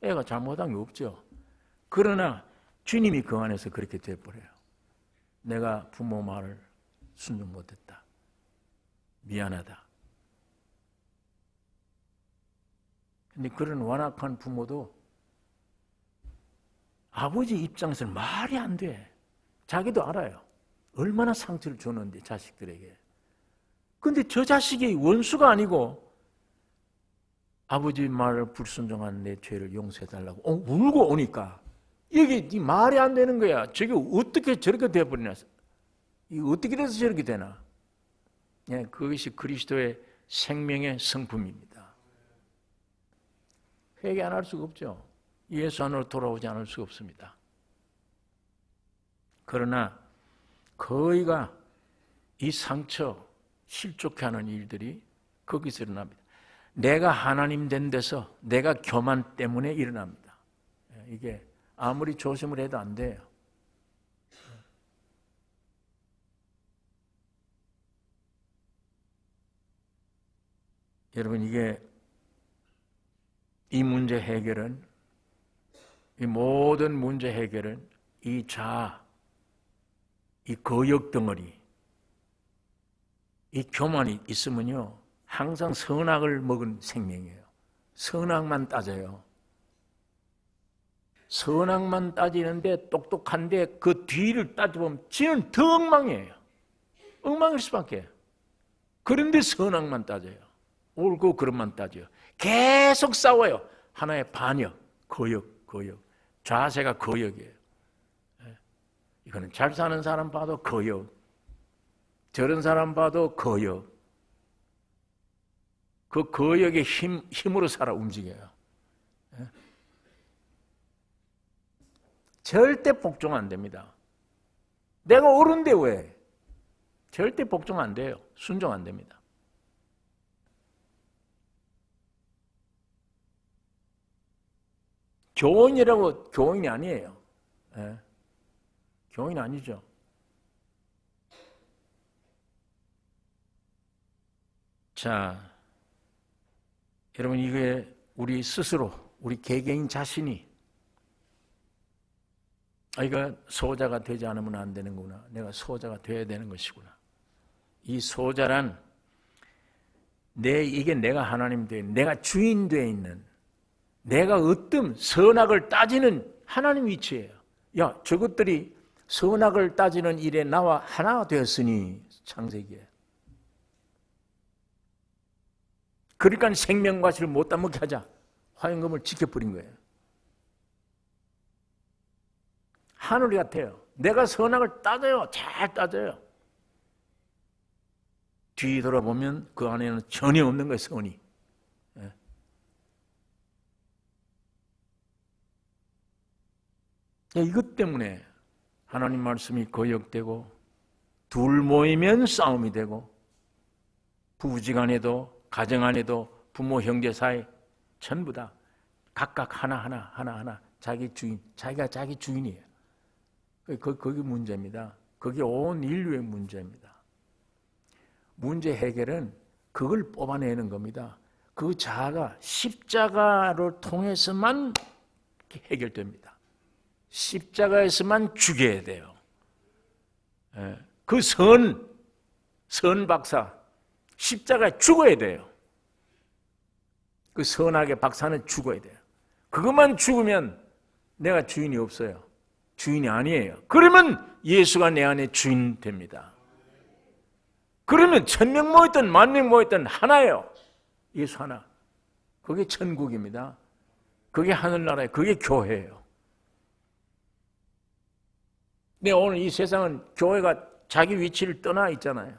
애가 잘못한 게 없죠. 그러나 주님이 그 안에서 그렇게 돼버려요. 내가 부모 말을 순종 못했다. 미안하다. 근데 그런 완악한 부모도 아버지 입장에서는 말이 안 돼. 자기도 알아요. 얼마나 상처를 줬는데 자식들에게. 근데 저 자식이 원수가 아니고 아버지 말을 불순종한 내 죄를 용서해달라고 울고 오니까 이게 말이 안 되는 거야. 저게 어떻게 저렇게 돼버리나. 이게 어떻게 돼서 저렇게 되나. 예, 그것이 그리스도의 생명의 성품입니다. 회개 안 할 수가 없죠. 예수 안으로 돌아오지 않을 수가 없습니다. 그러나 거의가 이 상처, 실족해 하는 일들이 거기서 일어납니다. 내가 하나님 된 데서 내가 교만 때문에 일어납니다. 이게 아무리 조심을 해도 안 돼요. 여러분 이게 이 문제 해결은 이 모든 문제 해결은 이 자아, 이 거역 덩어리, 이 교만이 있으면요 항상 선악을 먹은 생명이에요. 선악만 따져요. 선악만 따지는데 똑똑한데 그 뒤를 따져보면 지는 더 엉망이에요. 엉망일 수밖에. 그런데 선악만 따져요. 옳고 그름만 따져요. 계속 싸워요. 하나의 반역, 거역. 자세가 거역이에요. 이거는 잘 사는 사람 봐도 거역. 저런 사람 봐도 거역. 그 거역의 힘으로 살아 움직여요. 절대 복종 안 됩니다. 내가 옳은데 왜? 절대 복종 안 돼요. 순종 안 됩니다. 교인이라고 교인이 아니에요. 교인 아니죠. 자, 여러분 이게 우리 스스로 우리 개개인 자신이 이거 소자가 되지 않으면 안 되는구나. 내가 소자가 되어야 되는 것이구나. 이 소자란 이게 내가 하나님 돼, 내가 주인 돼 있는, 내가 어떤 선악을 따지는 하나님 위치예요. 야, 저것들이 선악을 따지는 일에 나와 하나 되었으니, 창세기에. 그러니까 생명과실을 못 따먹게 하자. 화염금을 지켜버린 거예요. 하늘 같아요. 내가 선악을 따져요. 잘 따져요. 뒤 돌아보면 그 안에는 전혀 없는 거예요, 선이. 예. 이것 때문에 하나님 말씀이 거역되고, 둘 모이면 싸움이 되고, 부부지간에도 가정 안에도 부모 형제 사이 전부 다 각각 하나 자기 주인, 자기가 자기 주인이에요. 그게 문제입니다. 그게 온 인류의 문제입니다. 문제 해결은 그걸 뽑아내는 겁니다. 그 자아가 십자가를 통해서만 해결됩니다. 십자가에서만 죽여야 돼요. 그 선 박사, 십자가에 죽어야 돼요. 그 선악의 박사는 죽어야 돼요. 그것만 죽으면 내가 주인이 없어요. 주인이 아니에요. 그러면 예수가 내 안에 주인 됩니다. 그러면 1000명 모였든 10,000명 모였든 하나예요. 예수 하나. 그게 천국입니다. 그게 하늘나라예요. 그게 교회예요. 근데 오늘 이 세상은 교회가 자기 위치를 떠나 있잖아요.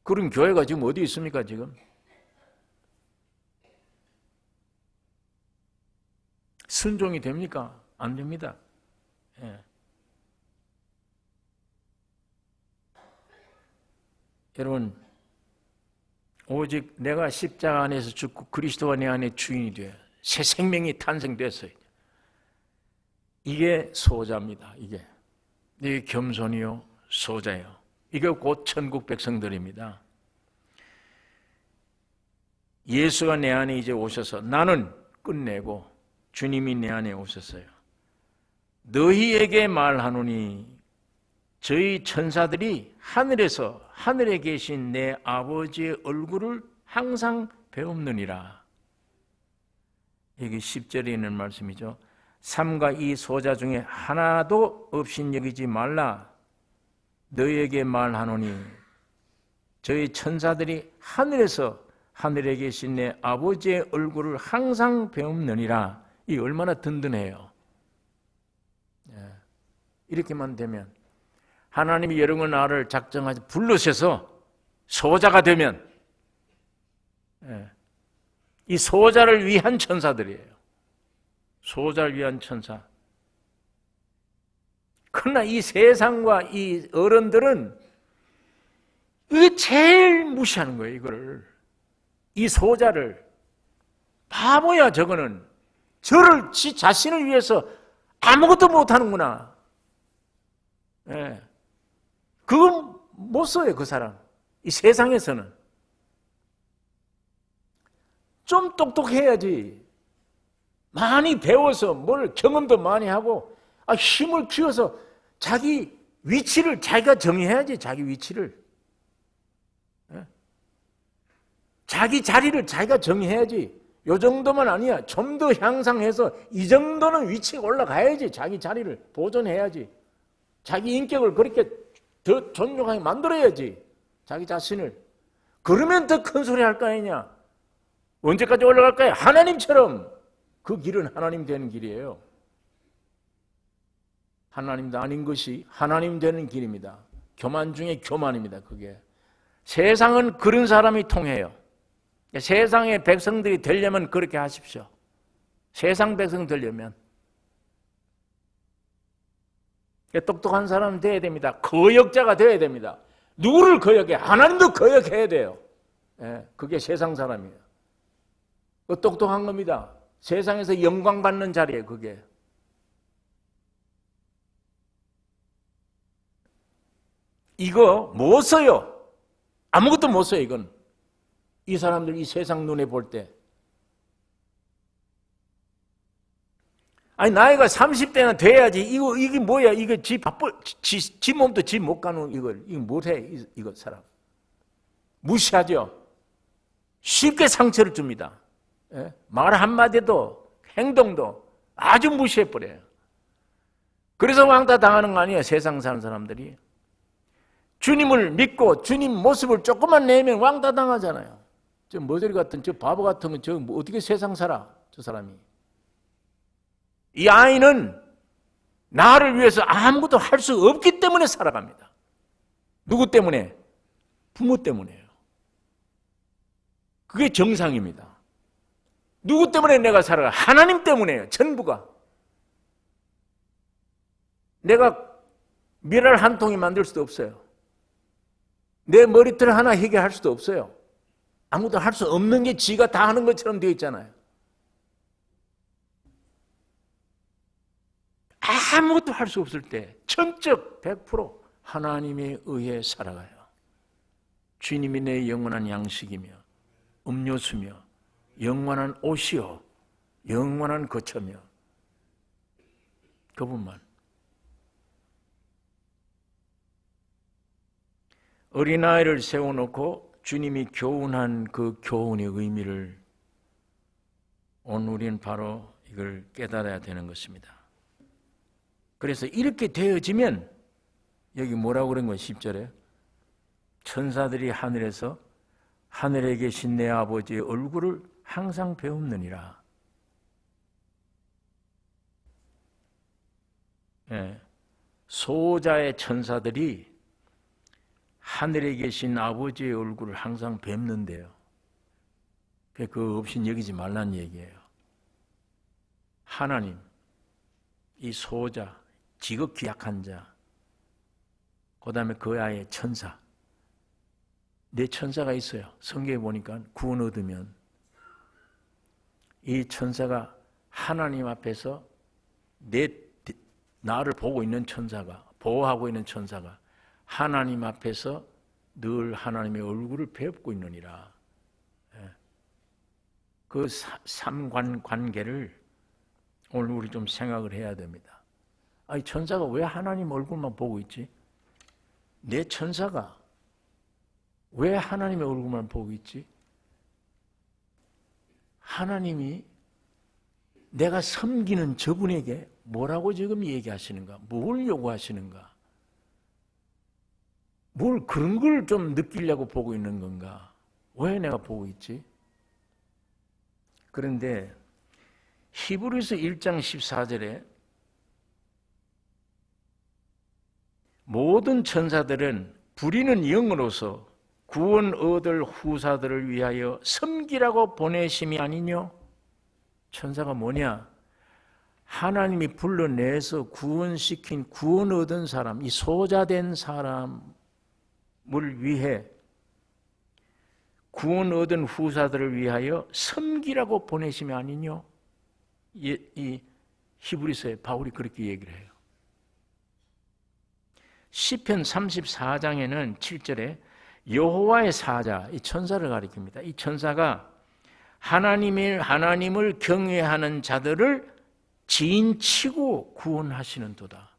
그런 교회가 지금 어디 있습니까, 지금? 순종이 됩니까? 안 됩니다. 예. 여러분, 오직 내가 십자가 안에서 죽고 그리스도가 내 안에 주인이 되어 새 생명이 탄생됐어요. 이게 소자입니다. 이게 겸손이요 소자예요. 이게 곧 천국 백성들입니다. 예수가 내 안에 이제 오셔서 나는 끝내고 주님이 내 안에 오셨어요. 너희에게 말하노니 저희 천사들이 하늘에 계신 내 아버지의 얼굴을 항상 배웁느니라. 여기 10절에 있는 말씀이죠. 삼가 이 소자 중에 하나도 없인 여기지 말라. 너희에게 말하노니 저희 천사들이 하늘에 계신 내 아버지의 얼굴을 항상 배웁느니라. 이 얼마나 든든해요. 이렇게만 되면 하나님이 여러분 나를 작정하지 불러셔서 소자가 되면 이 소자를 위한 천사들이에요. 소자를 위한 천사. 그러나 이 세상과 이 어른들은 이게 제일 무시하는 거예요. 이거를. 이 소자를. 바보야 저거는. 저를 지 자신을 위해서 아무것도 못하는구나. 예. 그건 못 써요, 그 사람. 이 세상에서는. 좀 똑똑해야지. 많이 배워서 뭘 경험도 많이 하고 힘을 키워서 자기 위치를 자기가 정해야지. 자기 위치를. 예. 자기 자리를 자기가 정해야지. 요 정도만 아니야. 좀 더 향상해서 이 정도는 위치가 올라가야지. 자기 자리를 보존해야지. 자기 인격을 그렇게 더 존중하게 만들어야지. 자기 자신을. 그러면 더 큰 소리 할 거 아니냐. 언제까지 올라갈 거야? 하나님처럼. 그 길은 하나님 되는 길이에요. 하나님도 아닌 것이 하나님 되는 길입니다. 교만 중에 교만입니다. 그게. 세상은 그런 사람이 통해요. 세상의 백성들이 되려면 그렇게 하십시오. 세상 백성 되려면. 똑똑한 사람은 되어야 됩니다. 거역자가 되어야 됩니다. 누구를 거역해? 하나님도 거역해야 돼요. 그게 세상 사람이에요. 똑똑한 겁니다. 세상에서 영광 받는 자리에 그게. 이거 못 써요. 아무것도 못 써요. 이건. 이 사람들 이 세상 눈에 볼 때. 아니 나이가 30대나 돼야지. 이게 뭐야? 이거 지 몸도 지 못 가는 이걸 이거 못해 이거 사람. 무시하죠. 쉽게 상처를 줍니다. 예? 말 한마디도 행동도 아주 무시해버려요. 그래서 왕따 당하는 거 아니에요, 세상 사는 사람들이. 주님을 믿고 주님 모습을 조금만 내면 왕따 당하잖아요. 저 머저리 같은 저 바보 같은 건 저 어떻게 세상 살아, 저 사람이. 이 아이는 나를 위해서 아무것도 할 수 없기 때문에 살아갑니다. 누구 때문에? 부모 때문에요. 그게 정상입니다. 누구 때문에 내가 살아가? 하나님 때문에요. 전부가. 내가 미랄 한 통이 만들 수도 없어요. 내 머리털 하나 해결할 수도 없어요. 아무도 할 수 없는 게 지가 다 하는 것처럼 되어 있잖아요. 아무것도 할 수 없을 때 전적 100% 하나님에 의해 살아가요. 주님이 내 영원한 양식이며 음료수며 영원한 옷이요 영원한 거처며 그분만. 어린아이를 세워놓고 주님이 교훈한 그 교훈의 의미를 오늘 우리는 바로 이걸 깨달아야 되는 것입니다. 그래서 이렇게 되어지면 여기 뭐라고 그런 거예요? 10절에 천사들이 하늘에서 하늘에 계신 내 아버지의 얼굴을 항상 배웁느니라. 예, 소자의 천사들이 하늘에 계신 아버지의 얼굴을 항상 뵙는데요. 그거 없인 여기지 말란 얘기예요. 하나님, 이 소자, 지극히 약한 자, 그 다음에 그 아이의 천사, 내 천사가 있어요. 성경에 보니까 구원 얻으면 이 천사가 하나님 앞에서 나를 보고 있는 천사가, 보호하고 있는 천사가 하나님 앞에서 늘 하나님의 얼굴을 배우고 있느니라. 그 삼관 관계를 오늘 우리 좀 생각을 해야 됩니다. 아니, 천사가 왜 하나님 얼굴만 보고 있지? 내 천사가 왜 하나님의 얼굴만 보고 있지? 하나님이 내가 섬기는 저분에게 뭐라고 지금 얘기하시는가? 뭘 요구하시는가? 뭘 그런 걸 좀 느끼려고 보고 있는 건가? 왜 내가 보고 있지? 그런데 히브리서 1장 14절에 모든 천사들은 부리는 영으로서 구원 얻을 후사들을 위하여 섬기라고 보내심이 아니뇨? 천사가 뭐냐? 하나님이 불러내서 구원시킨 구원 얻은 사람, 이 소자된 사람을 위해 구원 얻은 후사들을 위하여 섬기라고 보내심이 아니뇨? 이 히브리서에 바울이 그렇게 얘기를 해요. 시편 34장에는 7절에 여호와의 사자, 이 천사를 가리킵니다. 이 천사가 하나님을 경외하는 자들을 지인치고 구원하시는 도다.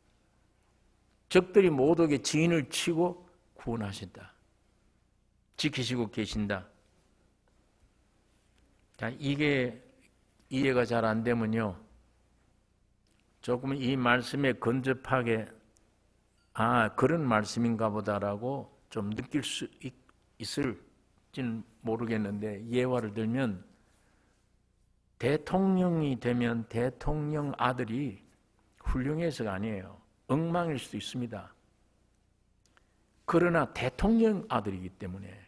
적들이 못 오게 지인을 치고 구원하신다. 지키시고 계신다. 자, 이게 이해가 잘 안 되면요, 조금 이 말씀에 근접하게 그런 말씀인가 보다라고 좀 느낄 수 있을지는 모르겠는데, 예화를 들면 대통령이 되면 대통령 아들이 훌륭해서가 아니에요. 엉망일 수도 있습니다. 그러나 대통령 아들이기 때문에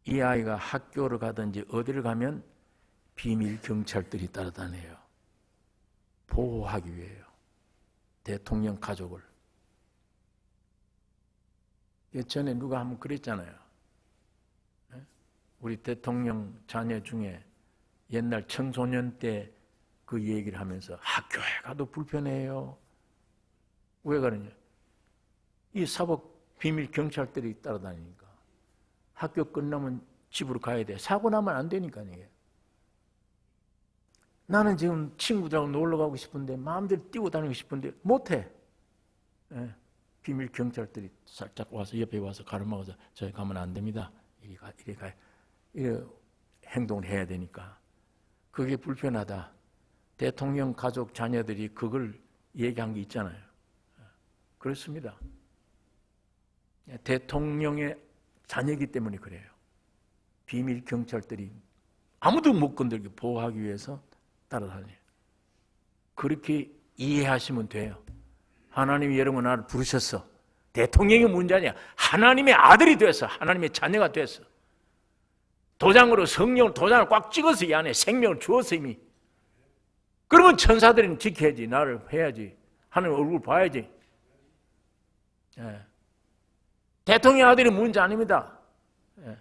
이 아이가 학교를 가든지 어디를 가면 비밀 경찰들이 따라다녀요. 보호하기 위해요. 대통령 가족을. 예전에 누가 한번 그랬잖아요. 우리 대통령 자녀 중에 옛날 청소년 때 그 얘기를 하면서 학교에 가도 불편해요. 왜 그러냐? 이 사법 비밀 경찰들이 따라다니니까. 학교 끝나면 집으로 가야 돼. 사고 나면 안 되니까 이게. 나는 지금 친구들하고 놀러 가고 싶은데 마음대로 뛰고 다니고 싶은데 못해. 비밀 경찰들이 살짝 와서 옆에 와서 가로막아서 저기 가면 안 됩니다. 이래 행동을 해야 되니까. 그게 불편하다. 대통령 가족 자녀들이 그걸 얘기한 게 있잖아요. 그렇습니다. 대통령의 자녀이기 때문에 그래요. 비밀 경찰들이 아무도 못 건들게 보호하기 위해서 따라다녀요. 그렇게 이해하시면 돼요. 하나님이 여러분 나를 부르셨어. 대통령이 문제 아니야. 하나님의 아들이 됐어. 하나님의 자녀가 됐어. 도장으로 도장을 꽉 찍어서 이 안에 생명을 주었어 이미. 그러면 천사들은 지켜야지. 나를 해야지. 하나님 얼굴 봐야지. 예. 대통령 아들이 문제 아닙니다. 예.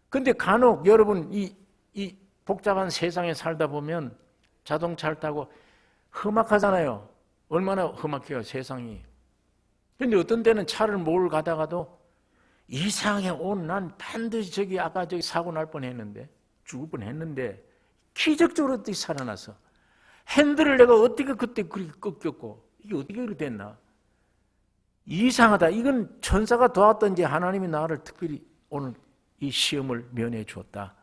근데 간혹 여러분 이 복잡한 세상에 살다 보면 자동차를 타고 험악하잖아요. 얼마나 험악해요 세상이. 근데 어떤 때는 차를 몰고 가다가도 이상하게 오늘 난 반드시 저기 아까 저기 사고 날 뻔했는데 죽을 뻔했는데 기적적으로 어떻게 살아났어. 핸들을 내가 어떻게 그때 그렇게 꺾였고 이게 어떻게 그렇게 됐나. 이상하다. 이건 천사가 도왔던지 하나님이 나를 특별히 오늘 이 시험을 면해 주었다.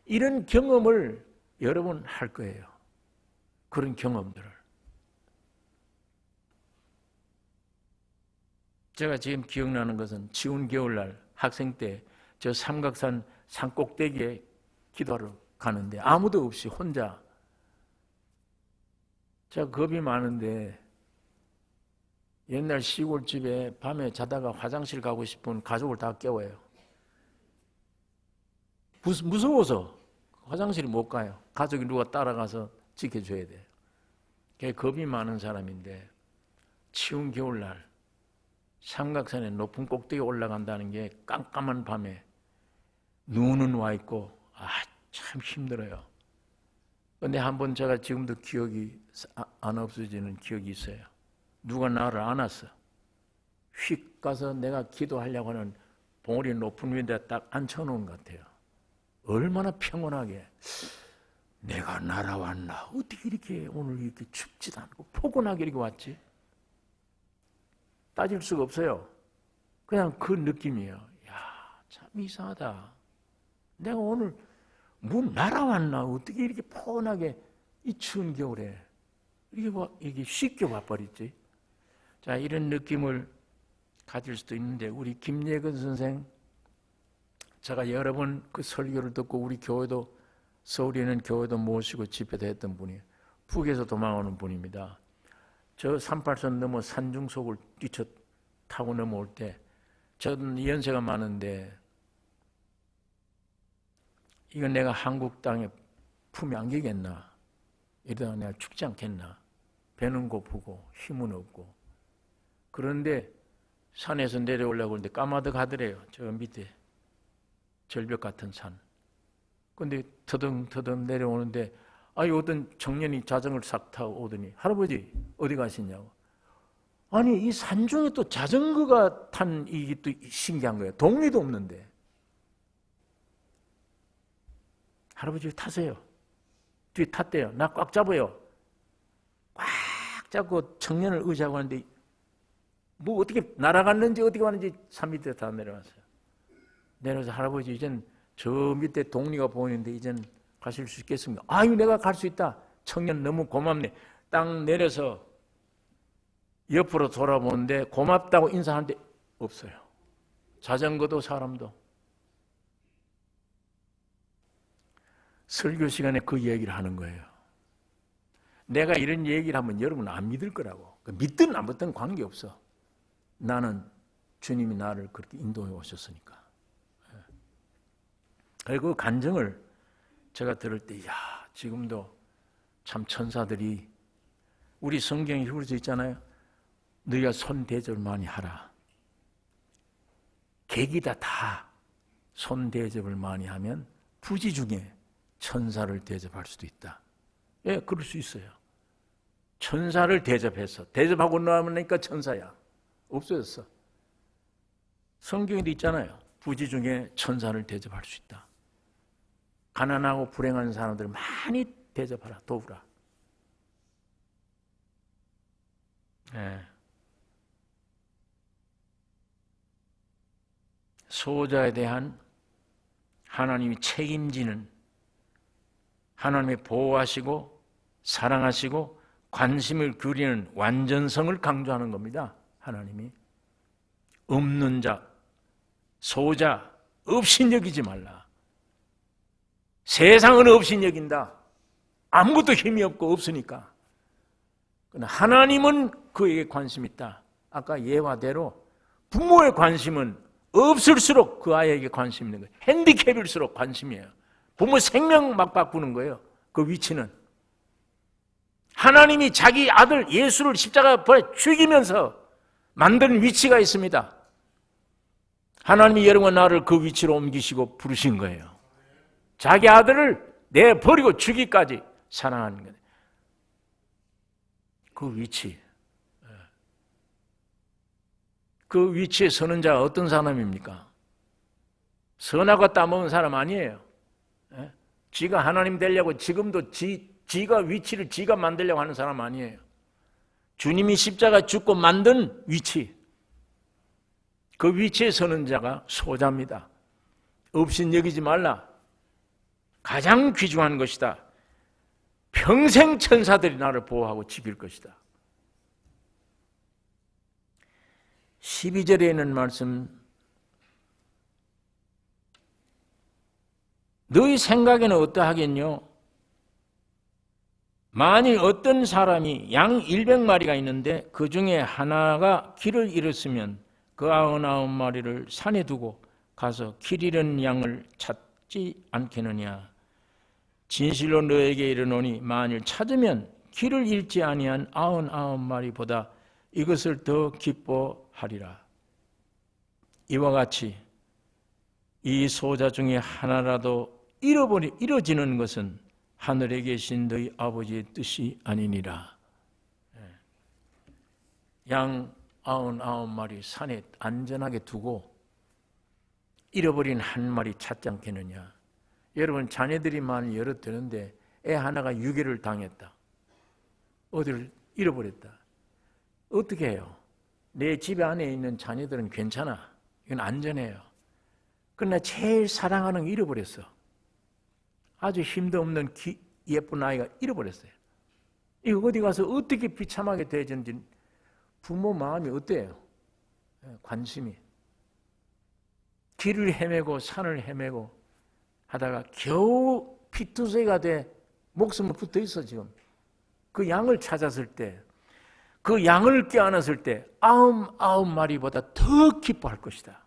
이런 경험을 여러분 할 거예요. 그런 경험들을. 제가 지금 기억나는 것은 추운 겨울날 학생 때 저 삼각산 산꼭대기에 기도하러 가는데 아무도 없이 혼자. 제가 겁이 많은데 옛날 시골집에 밤에 자다가 화장실 가고 싶은 가족을 다 깨워요. 무서워서 화장실을 못 가요. 가족이 누가 따라가서 지켜줘야 돼요. 걔 겁이 많은 사람인데 추운 겨울날 삼각산에 높은 꼭대기에 올라간다는 게 깜깜한 밤에 눈은 와 있고 참 힘들어요. 그런데 한번 제가 지금도 기억이 안 없어지는 기억이 있어요. 누가 나를 안았어. 휙 가서 내가 기도하려고 하는 봉우리 높은 위에다 딱 앉혀놓은 것 같아요. 얼마나 평온하게 내가 날아왔나. 어떻게 이렇게 오늘 이렇게 춥지도 않고 포근하게 이렇게 왔지? 따질 수가 없어요. 그냥 그 느낌이에요. 야, 참 이상하다. 내가 오늘 뭐 날아왔나? 어떻게 이렇게 포근하게 이 추운 겨울에 이렇게 쉽게 와버렸지? 자, 이런 느낌을 가질 수도 있는데 우리 김예근 선생, 제가 여러 번 그 설교를 듣고 우리 교회도 서울에 있는 교회도 모시고 집회도 했던 분이에요. 북에서 도망오는 분입니다. 저 38선 넘어 산중속을 뛰쳐 타고 넘어올 때 저는 연세가 많은데 이건 내가 한국 땅에 품에 안기겠나? 이러다가 내가 죽지 않겠나? 배는 고프고 힘은 없고. 그런데 산에서 내려오려고 하는데 까마득하더래요. 저 밑에 절벽 같은 산. 근데 터덩터덩 내려오는데 어떤 청년이 자전거를 싹 타고 오더니 할아버지 어디 가시냐고. 아니 이 산중에 또 자전거가 탄 이게 또 신기한 거예요. 동리도 없는데. 할아버지 타세요. 뒤에 탔대요. 나 꽉 잡아요. 꽉 잡고 청년을 의지하고 하는데 뭐 어떻게 날아갔는지 어떻게 왔는지 산 밑에 다 내려왔어요. 내려서 할아버지 이젠 저 밑에 동리가 보이는데 이젠 가실 수 있겠습니까? 아유 내가 갈 수 있다. 청년 너무 고맙네. 딱 내려서 옆으로 돌아보는데 고맙다고 인사하는데 없어요. 자전거도 사람도. 설교 시간에 그 얘기를 하는 거예요. 내가 이런 얘기를 하면 여러분 안 믿을 거라고. 믿든 안 믿든 관계없어. 나는 주님이 나를 그렇게 인도해 오셨으니까. 그리고 그 간증을 제가 들을 때 지금도 참 천사들이 우리 성경에 흐르져 있잖아요. 너희가 손 대접을 많이 하라. 계기다 다 손 대접을 많이 하면 부지 중에 천사를 대접할 수도 있다. 예, 그럴 수 있어요. 천사를 대접하고 나니까 천사야. 없어졌어. 성경에도 있잖아요. 부지 중에 천사를 대접할 수 있다. 가난하고 불행한 사람들을 많이 대접하라, 도우라. 예. 소자에 대한 하나님이 책임지는, 하나님이 보호하시고 사랑하시고 관심을 기울이는 완전성을 강조하는 겁니다. 하나님이 없는 자, 소자 없인 여기지 말라. 세상은 없인 여긴다. 아무것도 힘이 없고 없으니까. 그러나 하나님은 그에게 관심이 있다. 아까 예화대로 부모의 관심은 없을수록 그 아이에게 관심이 있는 거예요. 핸디캡일수록 관심이에요. 부모 생명 막 바꾸는 거예요. 그 위치는. 하나님이 자기 아들 예수를 십자가에 죽이면서 만든 위치가 있습니다. 하나님이 여러분과 나를 그 위치로 옮기시고 부르신 거예요. 자기 아들을 내버리고 죽이기까지 사랑하는 거예요. 그 위치. 그 위치에 서는 자가 어떤 사람입니까? 선하고 따먹은 사람 아니에요. 지가 하나님 되려고 지금도 지가 위치를 지가 만들려고 하는 사람 아니에요. 주님이 십자가 죽고 만든 위치. 그 위치에 서는 자가 소자입니다. 없인 여기지 말라. 가장 귀중한 것이다. 평생 천사들이 나를 보호하고 지킬 것이다. 12절에 있는 말씀, 너희 생각에는 어떠하겠뇨? 만일 어떤 사람이 양 100마리가 있는데 그 중에 하나가 길을 잃었으면 그 99마리를 산에 두고 가서 길 잃은 양을 찾지 않겠느냐? 진실로 너에게 이르노니 만일 찾으면 길을 잃지 아니한 99마리보다 이것을 더 기뻐하리라. 이와 같이 이 소자 중에 하나라도 잃어지는 것은 하늘에 계신 너희 아버지의 뜻이 아니니라. 양 99마리 산에 안전하게 두고 잃어버린 한 마리 찾지 않겠느냐. 여러분, 자녀들이 많이 여럿 되는데 애 하나가 유괴를 당했다. 어디를 잃어버렸다. 어떻게 해요? 내 집 안에 있는 자녀들은 괜찮아. 이건 안전해요. 그러나 제일 사랑하는 거 잃어버렸어. 아주 힘도 없는 예쁜 아이가 잃어버렸어요. 이거 어디 가서 어떻게 비참하게 대해졌는지 부모 마음이 어때요? 관심이. 길을 헤매고 산을 헤매고 하다가 겨우 피투성이가 돼 목숨을 붙어 있어 지금. 그 양을 찾았을 때, 그 양을 껴안았을 때 99마리보다 더 기뻐할 것이다.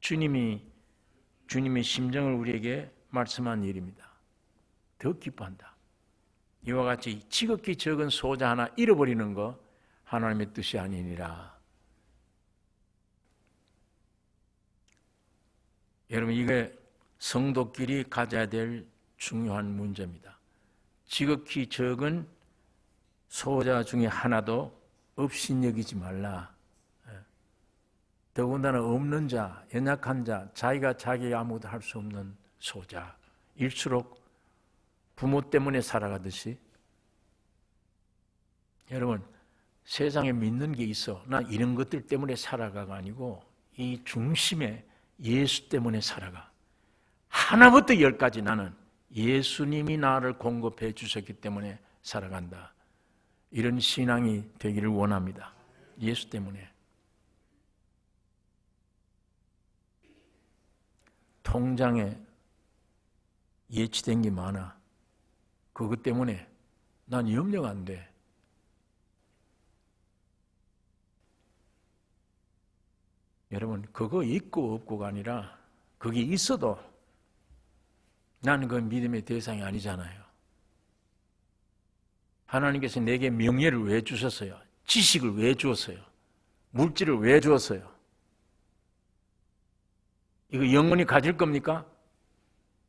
주님의 심정을 우리에게 말씀한 일입니다. 더 기뻐한다. 이와 같이 지극히 적은 소자 하나 잃어버리는 거 하나님의 뜻이 아니니라. 여러분, 이게 성도끼리 가져야 될 중요한 문제입니다. 지극히 적은 소자 중에 하나도 없인 여기지 말라. 더군다나 없는 자, 연약한 자, 자기가 아무것도 할 수 없는 소자일수록 부모 때문에 살아가듯이, 여러분, 세상에 믿는 게 있어. 나 이런 것들 때문에 살아가가 아니고 이 중심에 예수 때문에 살아가. 하나부터 10까지 나는 예수님이 나를 공급해 주셨기 때문에 살아간다. 이런 신앙이 되기를 원합니다. 예수 때문에. 통장에 예치된 게 많아. 그것 때문에 난 염려가 안 돼. 여러분, 그거 있고 없고가 아니라 그게 있어도 나는 그 믿음의 대상이 아니잖아요. 하나님께서 내게 명예를 왜 주셨어요? 지식을 왜 주었어요? 물질을 왜 주었어요? 이거 영원히 가질 겁니까?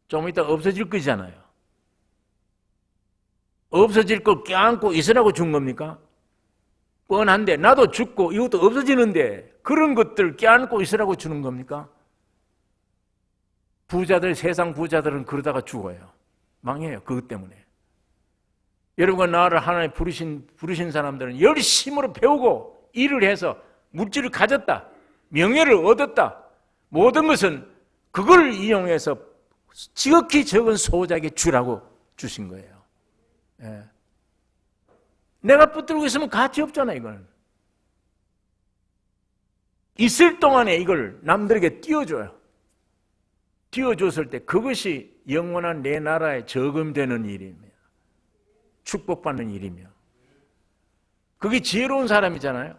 좀 이따 없어질 거잖아요. 없어질 걸 껴안고 있으라고 준 겁니까? 뻔한데 나도 죽고 이것도 없어지는데 그런 것들 껴안고 있으라고 주는 겁니까? 부자들, 세상 부자들은 그러다가 죽어요. 망해요. 그것 때문에. 여러분과 나를 하나님 부르신 사람들은 열심으로 배우고 일을 해서 물질을 가졌다. 명예를 얻었다. 모든 것은 그걸 이용해서 지극히 적은 소자에게 주라고 주신 거예요. 예. 내가 붙들고 있으면 가치 없잖아, 이거는. 있을 동안에 이걸 남들에게 띄워줘요. 띄워줬을 때 그것이 영원한 내 나라에 저금되는 일이며 축복받는 일이며 그게 지혜로운 사람이잖아요.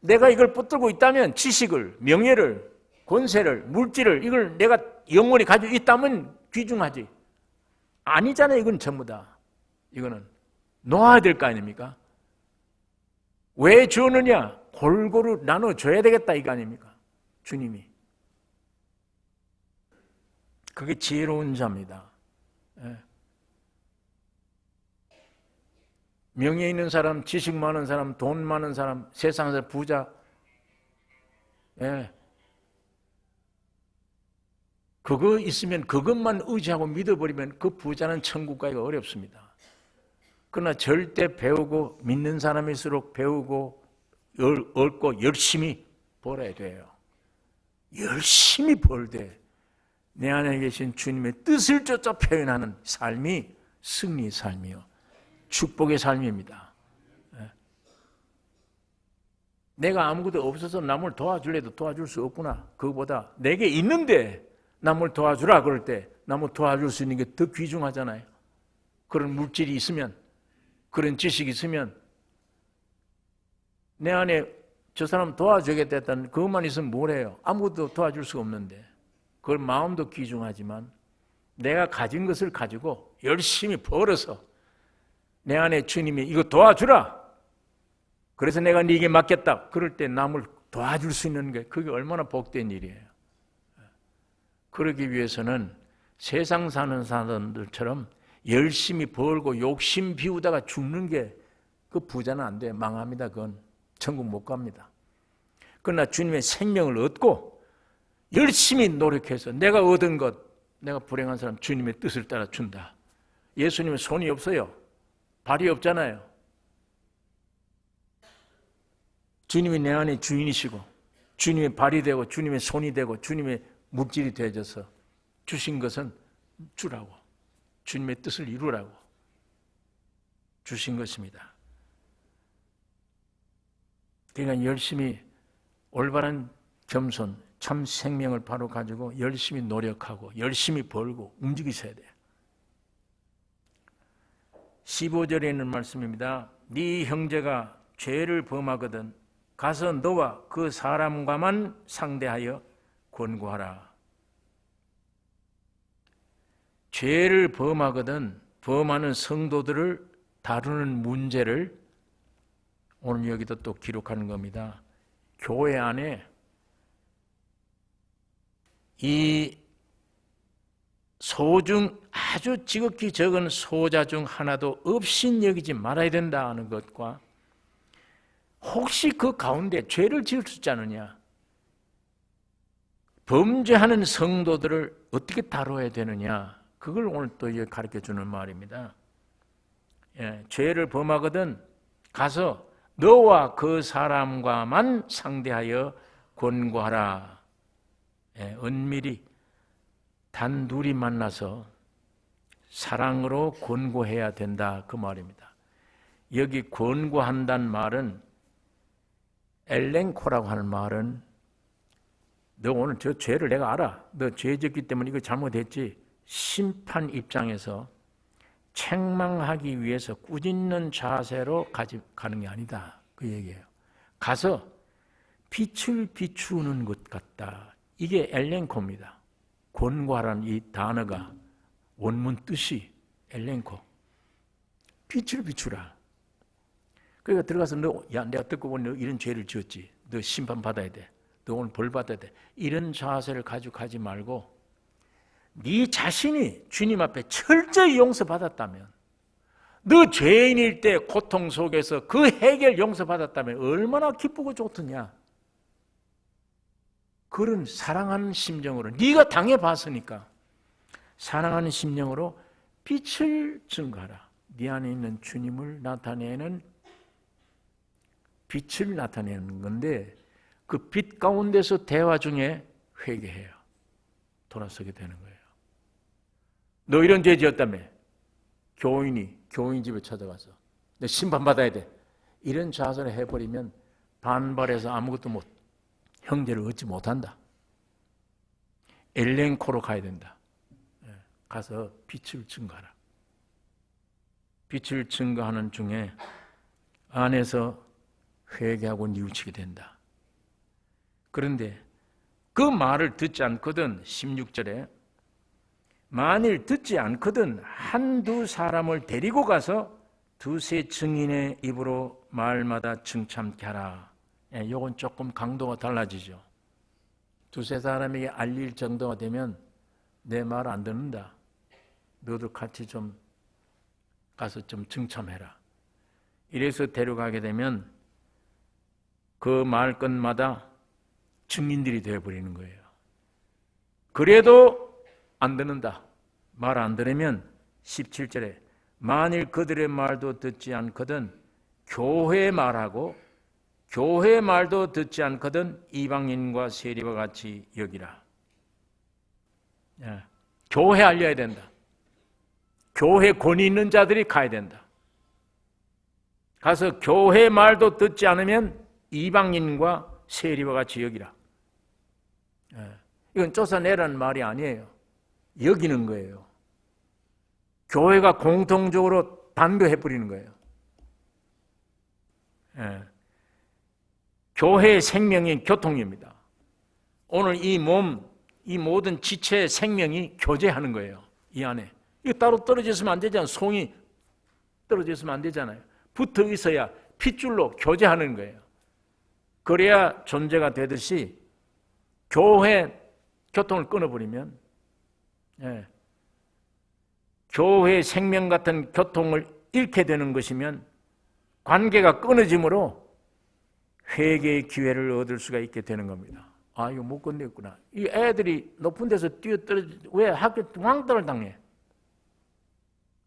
내가 이걸 붙들고 있다면 지식을, 명예를, 권세를, 물질을 이걸 내가 영원히 가지고 있다면 귀중하지. 아니잖아요. 이건 전부 다. 이거는 놓아야 될 거 아닙니까? 왜 주느냐? 골고루 나눠줘야 되겠다 이거 아닙니까? 주님이. 그게 지혜로운 자입니다. 예. 명예 있는 사람, 지식 많은 사람, 돈 많은 사람, 세상에서 부자, 예. 그거 있으면 그것만 의지하고 믿어버리면 그 부자는 천국 가기가 어렵습니다. 그러나 절대 배우고 믿는 사람일수록 배우고 얻고 열심히 벌어야 돼요. 열심히 벌되 내 안에 계신 주님의 뜻을 쫓아 표현하는 삶이 승리의 삶이요 축복의 삶입니다. 내가 아무것도 없어서 남을 도와줄래도 도와줄 수 없구나. 그거보다 내게 있는데 남을 도와주라 그럴 때 남을 도와줄 수 있는 게 더 귀중하잖아요. 그런 물질이 있으면, 그런 지식이 있으면 내 안에 저 사람 도와주겠다 했다는 그것만 있으면 뭐래요? 아무것도 도와줄 수가 없는데. 그 마음도 귀중하지만 내가 가진 것을 가지고 열심히 벌어서 내 안에 주님이 이거 도와주라. 그래서 내가 네게 맡겼다. 그럴 때 남을 도와줄 수 있는 게 그게 얼마나 복된 일이에요. 그러기 위해서는 세상 사는 사람들처럼 열심히 벌고 욕심 비우다가 죽는 게 그 부자는 안 돼. 망합니다. 그건 천국 못 갑니다. 그러나 주님의 생명을 얻고 열심히 노력해서 내가 얻은 것, 내가 불행한 사람 주님의 뜻을 따라 준다. 예수님은 손이 없어요. 발이 없잖아요. 주님이 내 안에 주인이시고 주님의 발이 되고 주님의 손이 되고 주님의 물질이 되어져서 주신 것은 주라고, 주님의 뜻을 이루라고 주신 것입니다. 그러니까 열심히 올바른 겸손, 참 생명을 바로 가지고 열심히 노력하고 열심히 벌고 움직이셔야 돼요. 15절에 있는 말씀입니다. 네 형제가 죄를 범하거든 가서 너와 그 사람과만 상대하여 권고하라. 죄를 범하거든 범하는 성도들을 다루는 문제를 오늘 여기도 또 기록하는 겁니다. 교회 안에 이 소중 아주 지극히 적은 소자 중 하나도 없인 여기지 말아야 된다는 것과 혹시 그 가운데 죄를 지을 수 있지 않느냐, 범죄하는 성도들을 어떻게 다뤄야 되느냐, 그걸 오늘 또 가르쳐주는 말입니다. 예, 죄를 범하거든 가서 너와 그 사람과만 상대하여 권고하라. 예, 은밀히 단둘이 만나서 사랑으로 권고해야 된다 그 말입니다. 여기 권고한다는 말은 엘렌코라고 하는 말은 너 오늘 저 죄를 내가 알아. 너 죄 짓기 때문에 이거 잘못했지. 심판 입장에서 책망하기 위해서 꾸짖는 자세로 가는 게 아니다. 그 얘기예요. 가서 빛을 비추는 것 같다. 이게 엘렌코입니다. 권고하라는 이 단어가 원문 뜻이 엘렌코. 빛을 비추라. 그러니까 들어가서 야, 내가 듣고 보니 너 이런 죄를 지었지. 너 심판 받아야 돼. 너 오늘 벌 받아야 돼. 이런 자세를 가지고 가지 말고 네 자신이 주님 앞에 철저히 용서받았다면, 너 죄인일 때 고통 속에서 그 해결 용서받았다면 얼마나 기쁘고 좋더냐. 그런 사랑하는 심정으로, 네가 당해봤으니까 사랑하는 심정으로 빛을 증거하라. 네 안에 있는 주님을 나타내는 빛을 나타내는 건데 그 빛 가운데서 대화 중에 회개해요. 돌아서게 되는 거예요. 너 이런 죄 지었다며. 교인 집에 찾아가서 너 심판받아야 돼. 이런 자세를 해버리면 반발해서 아무것도 형제를 얻지 못한다. 엘렌코로 가야 된다. 가서 빛을 증거하라. 빛을 증거하는 중에 안에서 회개하고 뉘우치게 된다. 그런데 그 말을 듣지 않거든 16절에 만일 듣지 않거든 한두 사람을 데리고 가서 두세 증인의 입으로 말마다 증참케 하라. 이건 조금 강도가 달라지죠. 두세 사람에게 알릴 정도가 되면 내 말 안 듣는다. 너도 같이 좀 가서 좀 증참해라. 이래서 데려가게 되면 그 말끝마다 증인들이 되어버리는 거예요. 그래도 안 듣는다. 말 안 들으면 17절에 만일 그들의 말도 듣지 않거든 교회 말하고 교회 말도 듣지 않거든 이방인과 세리와 같이 여기라. 교회 알려야 된다. 교회 권위 있는 자들이 가야 된다. 가서 교회 말도 듣지 않으면 이방인과 세리와 같이 여기라. 이건 쫓아내라는 말이 아니에요. 여기는 거예요. 교회가 공통적으로 단교해버리는 거예요. 교회의 생명이 교통입니다. 오늘 이 몸, 이 모든 지체의 생명이 교제하는 거예요. 이 안에. 이거 따로 떨어져 있으면 안 되잖아요. 송이 떨어져 있으면 안 되잖아요. 붙어 있어야 핏줄로 교제하는 거예요. 그래야 존재가 되듯이 교회 교통을 끊어버리면 교회의 생명 같은 교통을 잃게 되는 것이면 관계가 끊어짐으로 회개의 기회를 얻을 수가 있게 되는 겁니다. 아, 이거 못 건네겠구나. 이 애들이 높은 데서 뛰어떨어져 왜 학교 왕따를 당해?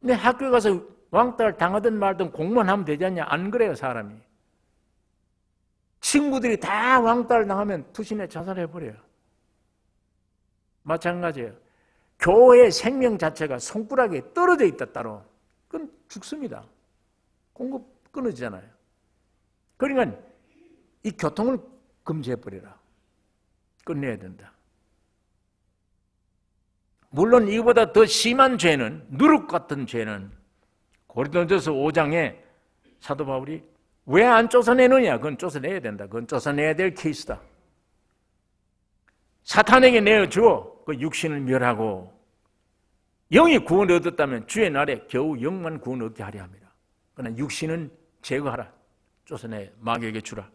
근데 학교 가서 왕따를 당하든 말든 공부만 하면 되지 않냐? 안 그래요, 사람이. 친구들이 다 왕따를 당하면 투신에 자살해버려요. 마찬가지예요. 교회의 생명 자체가 손가락에 떨어져 있다 따로. 그건 죽습니다. 공급 끊어지잖아요. 그러니까 이 교통을 금지해버리라. 끝내야 된다. 물론 이보다 더 심한 죄는, 누룩 같은 죄는 고린도전서 5장에 사도 바울이 왜 안 쫓아내느냐? 그건 쫓아내야 된다. 그건 쫓아내야 될 케이스다. 사탄에게 내어주어 그 육신을 멸하고 영이 구원을 얻었다면 주의 날에 겨우 영만 구원 얻게 하려 합니다. 그러나 육신은 제거하라. 쫓아내 마귀에게 주라.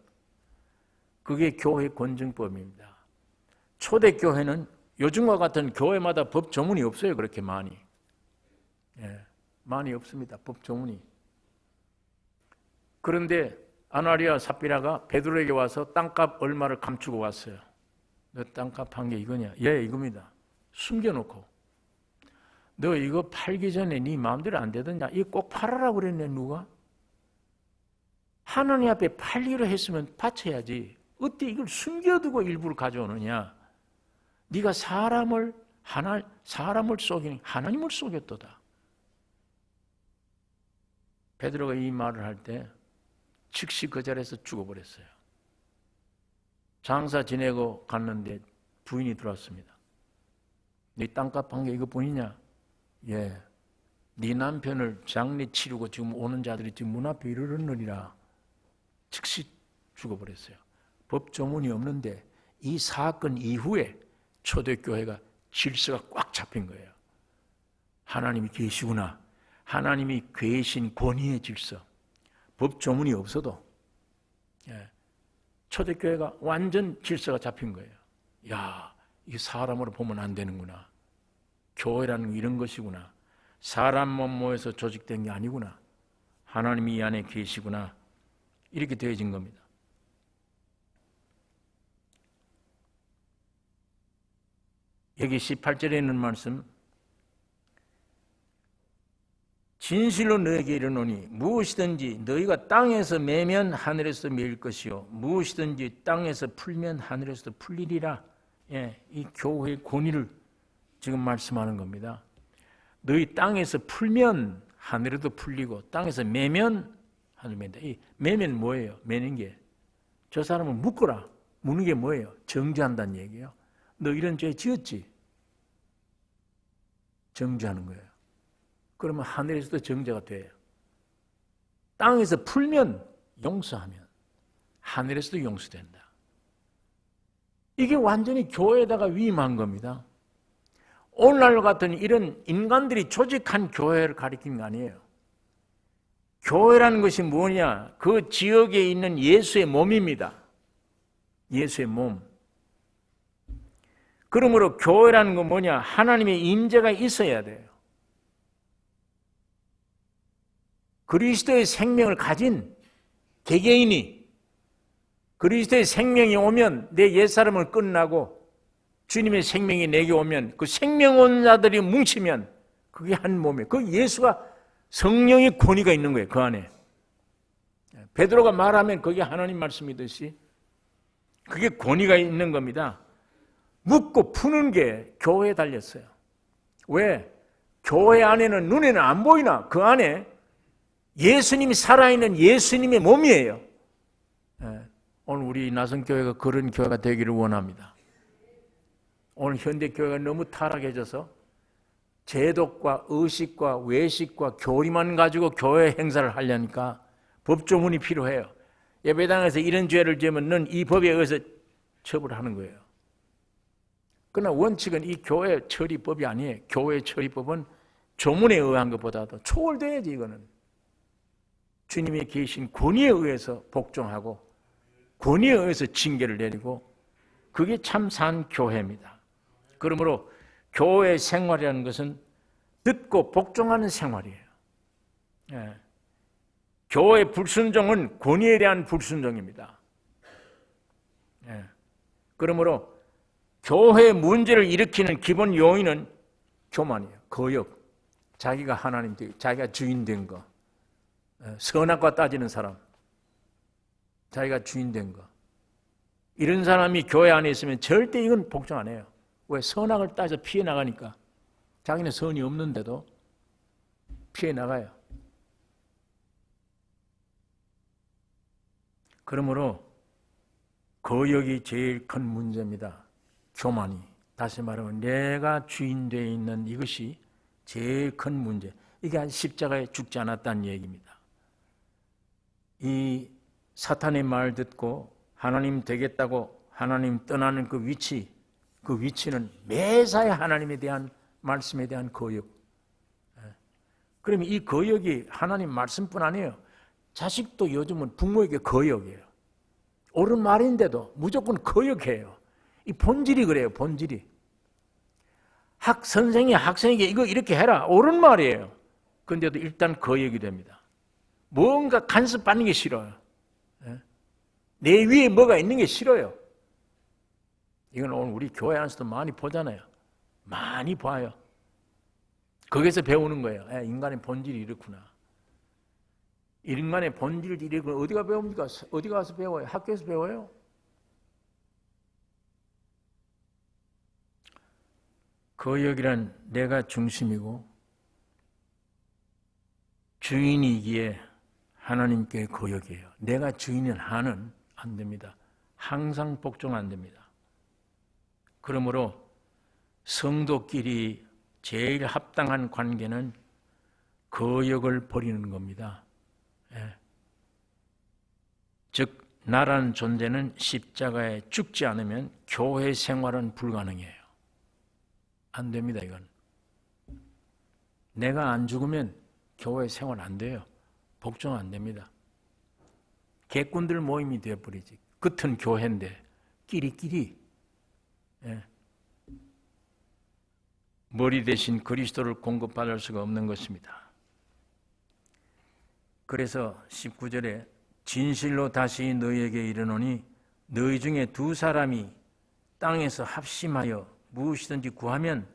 그게 교회 권증법입니다. 초대교회는 요즘과 같은 교회마다 법 조문이 없어요. 그렇게 많이. 많이 없습니다. 법 조문이. 그런데 아나리아 삽비라가 베드로에게 와서 땅값 얼마를 감추고 왔어요. 너 땅값 한 게 이거냐? 예, 이겁니다. 숨겨놓고 너 이거 팔기 전에 네 마음대로 안 되더냐? 이거 꼭 팔아라 그랬네. 누가? 하나님 앞에 팔기로 했으면 바쳐야지. 어때 이걸 숨겨두고 일부를 가져오느냐? 네가 사람을 속이니 하나님을 속였도다. 베드로가 이 말을 할 때 즉시 그 자리에서 죽어버렸어요. 장사 지내고 갔는데 부인이 들어왔습니다. 네 땅값 한 게 이것뿐이냐? 예. 네 남편을 장례 치르고 지금 오는 자들이 지금 문 앞에 이르렀느니라. 즉시 죽어버렸어요. 법조문이 없는데 이 사건 이후에 초대교회가 질서가 꽉 잡힌 거예요. 하나님이 계시구나. 하나님이 계신 권위의 질서. 법조문이 없어도 초대교회가 완전 질서가 잡힌 거예요. 야, 이게 사람으로 보면 안 되는구나. 교회라는 게 이런 것이구나. 사람만 모여서 조직된 게 아니구나. 하나님이 이 안에 계시구나. 이렇게 되어진 겁니다. 여기 18절에 있는 말씀, 진실로 너에게 이르노니 무엇이든지 너희가 땅에서 매면 하늘에서 매일 것이요 무엇이든지 땅에서 풀면 하늘에서도 풀리리라. 이 교회의 권위를 지금 말씀하는 겁니다. 너희 땅에서 풀면 하늘에도 풀리고 땅에서 매면 하늘입니다. 이 매면 뭐예요? 매는 게 저 사람을 묶어라. 무는 게 뭐예요? 정죄한다는 얘기예요. 너 이런 죄 지었지? 정죄하는 거예요. 그러면 하늘에서도 정죄가 돼요. 땅에서 풀면 용서하면 하늘에서도 용서된다. 이게 완전히 교회에다가 위임한 겁니다. 오늘날 같은 이런 인간들이 조직한 교회를 가리키는 거 아니에요. 교회라는 것이 뭐냐? 그 지역에 있는 예수의 몸입니다. 예수의 몸. 그러므로 교회라는 건 뭐냐? 하나님의 임재가 있어야 돼요. 그리스도의 생명을 가진 개개인이 그리스도의 생명이 오면 내 옛사람을 끝나고 주님의 생명이 내게 오면 그 생명 온 자들이 뭉치면 그게 한 몸이에요. 그 예수가 성령의 권위가 있는 거예요. 그 안에. 베드로가 말하면 그게 하나님 말씀이듯이 그게 권위가 있는 겁니다. 묻고 푸는 게 교회에 달렸어요. 왜? 교회 안에는 눈에는 안 보이나 그 안에 예수님이 살아있는 예수님의 몸이에요. 오늘 우리 나성교회가 그런 교회가 되기를 원합니다. 오늘 현대교회가 너무 타락해져서 제독과 의식과 외식과 교리만 가지고 교회 행사를 하려니까 법조문이 필요해요. 예배당에서 이런 죄를 지으면 넌 이 법에 의해서 처벌하는 거예요. 그러나 원칙은 이 교회 처리법이 아니에요. 교회 처리법은 조문에 의한 것보다도 초월돼야지 이거는. 주님이 계신 권위에 의해서 복종하고 권위에 의해서 징계를 내리고 그게 참 산 교회입니다. 그러므로 교회 생활이라는 것은 듣고 복종하는 생활이에요. 교회 불순종은 권위에 대한 불순종입니다. 그러므로 교회 문제를 일으키는 기본 요인은 교만이에요. 거역. 자기가 하나님 되고 자기가 주인 된 거. 선악과 따지는 사람. 자기가 주인 된 거. 이런 사람이 교회 안에 있으면 절대 이건 복종 안 해요. 왜? 선악을 따져 피해 나가니까. 자기는 선이 없는데도 피해 나가요. 그러므로 거역이 제일 큰 문제입니다. 교만이. 다시 말하면 내가 주인 되어 있는 이것이 제일 큰 문제. 이게 십자가에 죽지 않았다는 얘기입니다. 이 사탄의 말 듣고 하나님 되겠다고 하나님 떠나는 그 위치는 매사에 하나님에 대한 말씀에 대한 거역. 그러면 이 거역이 하나님 말씀뿐 아니에요. 자식도 요즘은 부모에게 거역이에요. 옳은 말인데도 무조건 거역해요. 이 본질이 그래요. 본질이. 선생이 학생에게 이거 이렇게 해라. 옳은 말이에요. 그런데도 일단 거역이 됩니다. 뭔가 간섭받는 게 싫어요. 내 위에 뭐가 있는 게 싫어요. 이건 오늘 우리 교회 안에서도 많이 보잖아요. 많이 봐요. 거기서 배우는 거예요. 인간의 본질이 이렇구나. 인간의 본질이 이렇구나. 어디가 배웁니까? 어디 가서 배워요? 학교에서 배워요? 거역이란 내가 중심이고 주인이기에 하나님께 거역이에요. 내가 주인인 한은 안 됩니다. 항상 복종 안 됩니다. 그러므로 성도끼리 제일 합당한 관계는 거역을 버리는 겁니다. 즉 나라는 존재는 십자가에 죽지 않으면 교회 생활은 불가능해요. 안 됩니다. 이건. 내가 안 죽으면 교회 생활 안 돼요. 복종 안 됩니다. 개꾼들 모임이 되어버리지. 같은 교회인데 끼리끼리 머리 대신 그리스도를 공급받을 수가 없는 것입니다. 그래서 19절에 진실로 다시 너희에게 이르노니 너희 중에 두 사람이 땅에서 합심하여 무엇이든지 구하면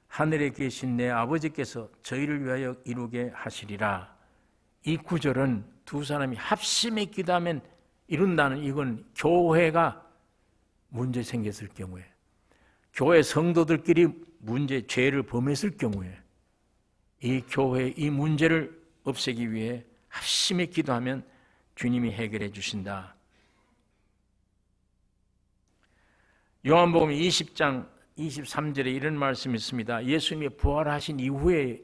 하늘에 계신 내 아버지께서 저희를 위하여 이루게 하시리라. 이 구절은 두 사람이 합심해 기도하면 이룬다는 이건 교회가 문제 생겼을 경우에 교회 성도들끼리 죄를 범했을 경우에 이 교회의 이 문제를 없애기 위해 합심히 기도하면 주님이 해결해 주신다. 요한복음 20장 23절에 이런 말씀이 있습니다. 예수님이 부활하신 이후에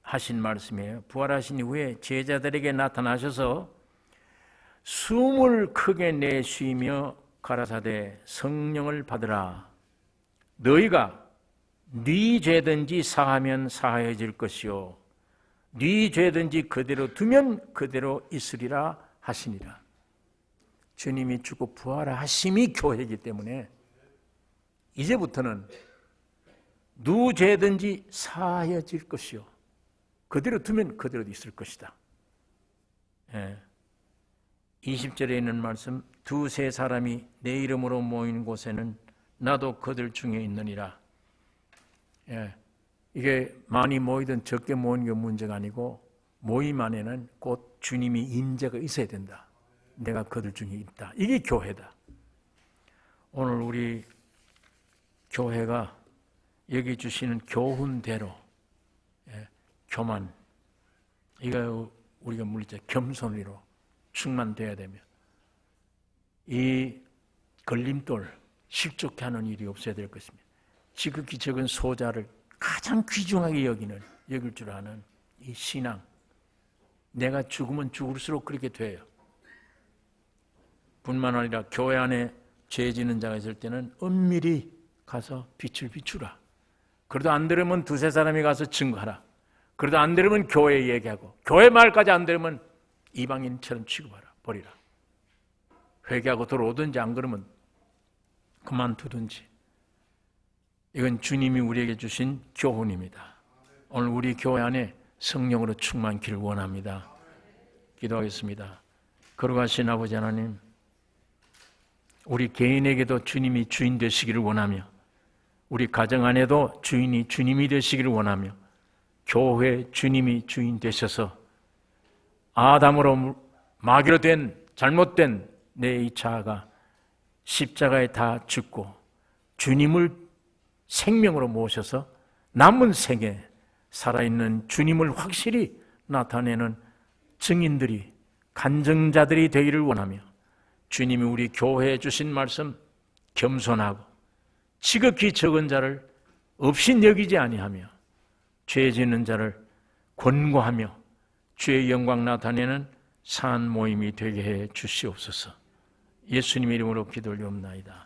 하신 말씀이에요. 부활하신 이후에 제자들에게 나타나셔서 숨을 크게 내쉬며 가라사대 성령을 받으라. 너희가 네 죄든지 사하면 사하여질 것이요 네 죄든지 그대로 두면 그대로 있으리라 하시니라. 주님이 죽고 부활하심이 교회이기 때문에 이제부터는 누 죄든지 사하여질 것이요 그대로 두면 그대로 있을 것이다. 20절에 있는 말씀, 두세 사람이 내 이름으로 모이는 곳에는 나도 그들 중에 있느니라. 이게 많이 모이든 적게 모이는 게 문제가 아니고 모임 안에는 곧 주님이 임재가 있어야 된다. 내가 그들 중에 있다. 이게 교회다. 오늘 우리 교회가 여기 주시는 교훈대로 교만, 이거 우리가 물리자 겸손으로 충만돼야 되며 이 걸림돌, 실족해 하는 일이 없어야 될 것입니다. 지극히 적은 소자를 가장 귀중하게 여길 줄 아는 이 신앙, 내가 죽으면 죽을수록 그렇게 돼요. 뿐만 아니라 교회 안에 죄 지는 자가 있을 때는 은밀히 가서 빛을 비추라. 그래도 안 들으면 두세 사람이 가서 증거하라. 그래도 안 들으면 교회에 얘기하고, 교회 말까지 안 들으면 이방인처럼 취급하라. 버리라. 회개하고 돌아오든지 안 그러면 그만두든지. 이건 주님이 우리에게 주신 교훈입니다. 오늘 우리 교회 안에 성령으로 충만기를 원합니다. 기도하겠습니다. 거룩하신 아버지 하나님, 우리 개인에게도 주님이 주인 되시기를 원하며 우리 가정 안에도 주인이 주님이 되시기를 원하며 교회 주님이 주인 되셔서 아담으로 마귀로 된 잘못된 내 이 자아가 십자가에 다 죽고 주님을 생명으로 모셔서 남은 생에 살아있는 주님을 확실히 나타내는 증인들이, 간증자들이 되기를 원하며 주님이 우리 교회에 주신 말씀 겸손하고 지극히 적은 자를 없인 여기지 아니하며 죄 짓는 자를 권고하며 주의 영광 나타내는 산 모임이 되게 해 주시옵소서. 예수님의 이름으로 기도 올리옵나이다.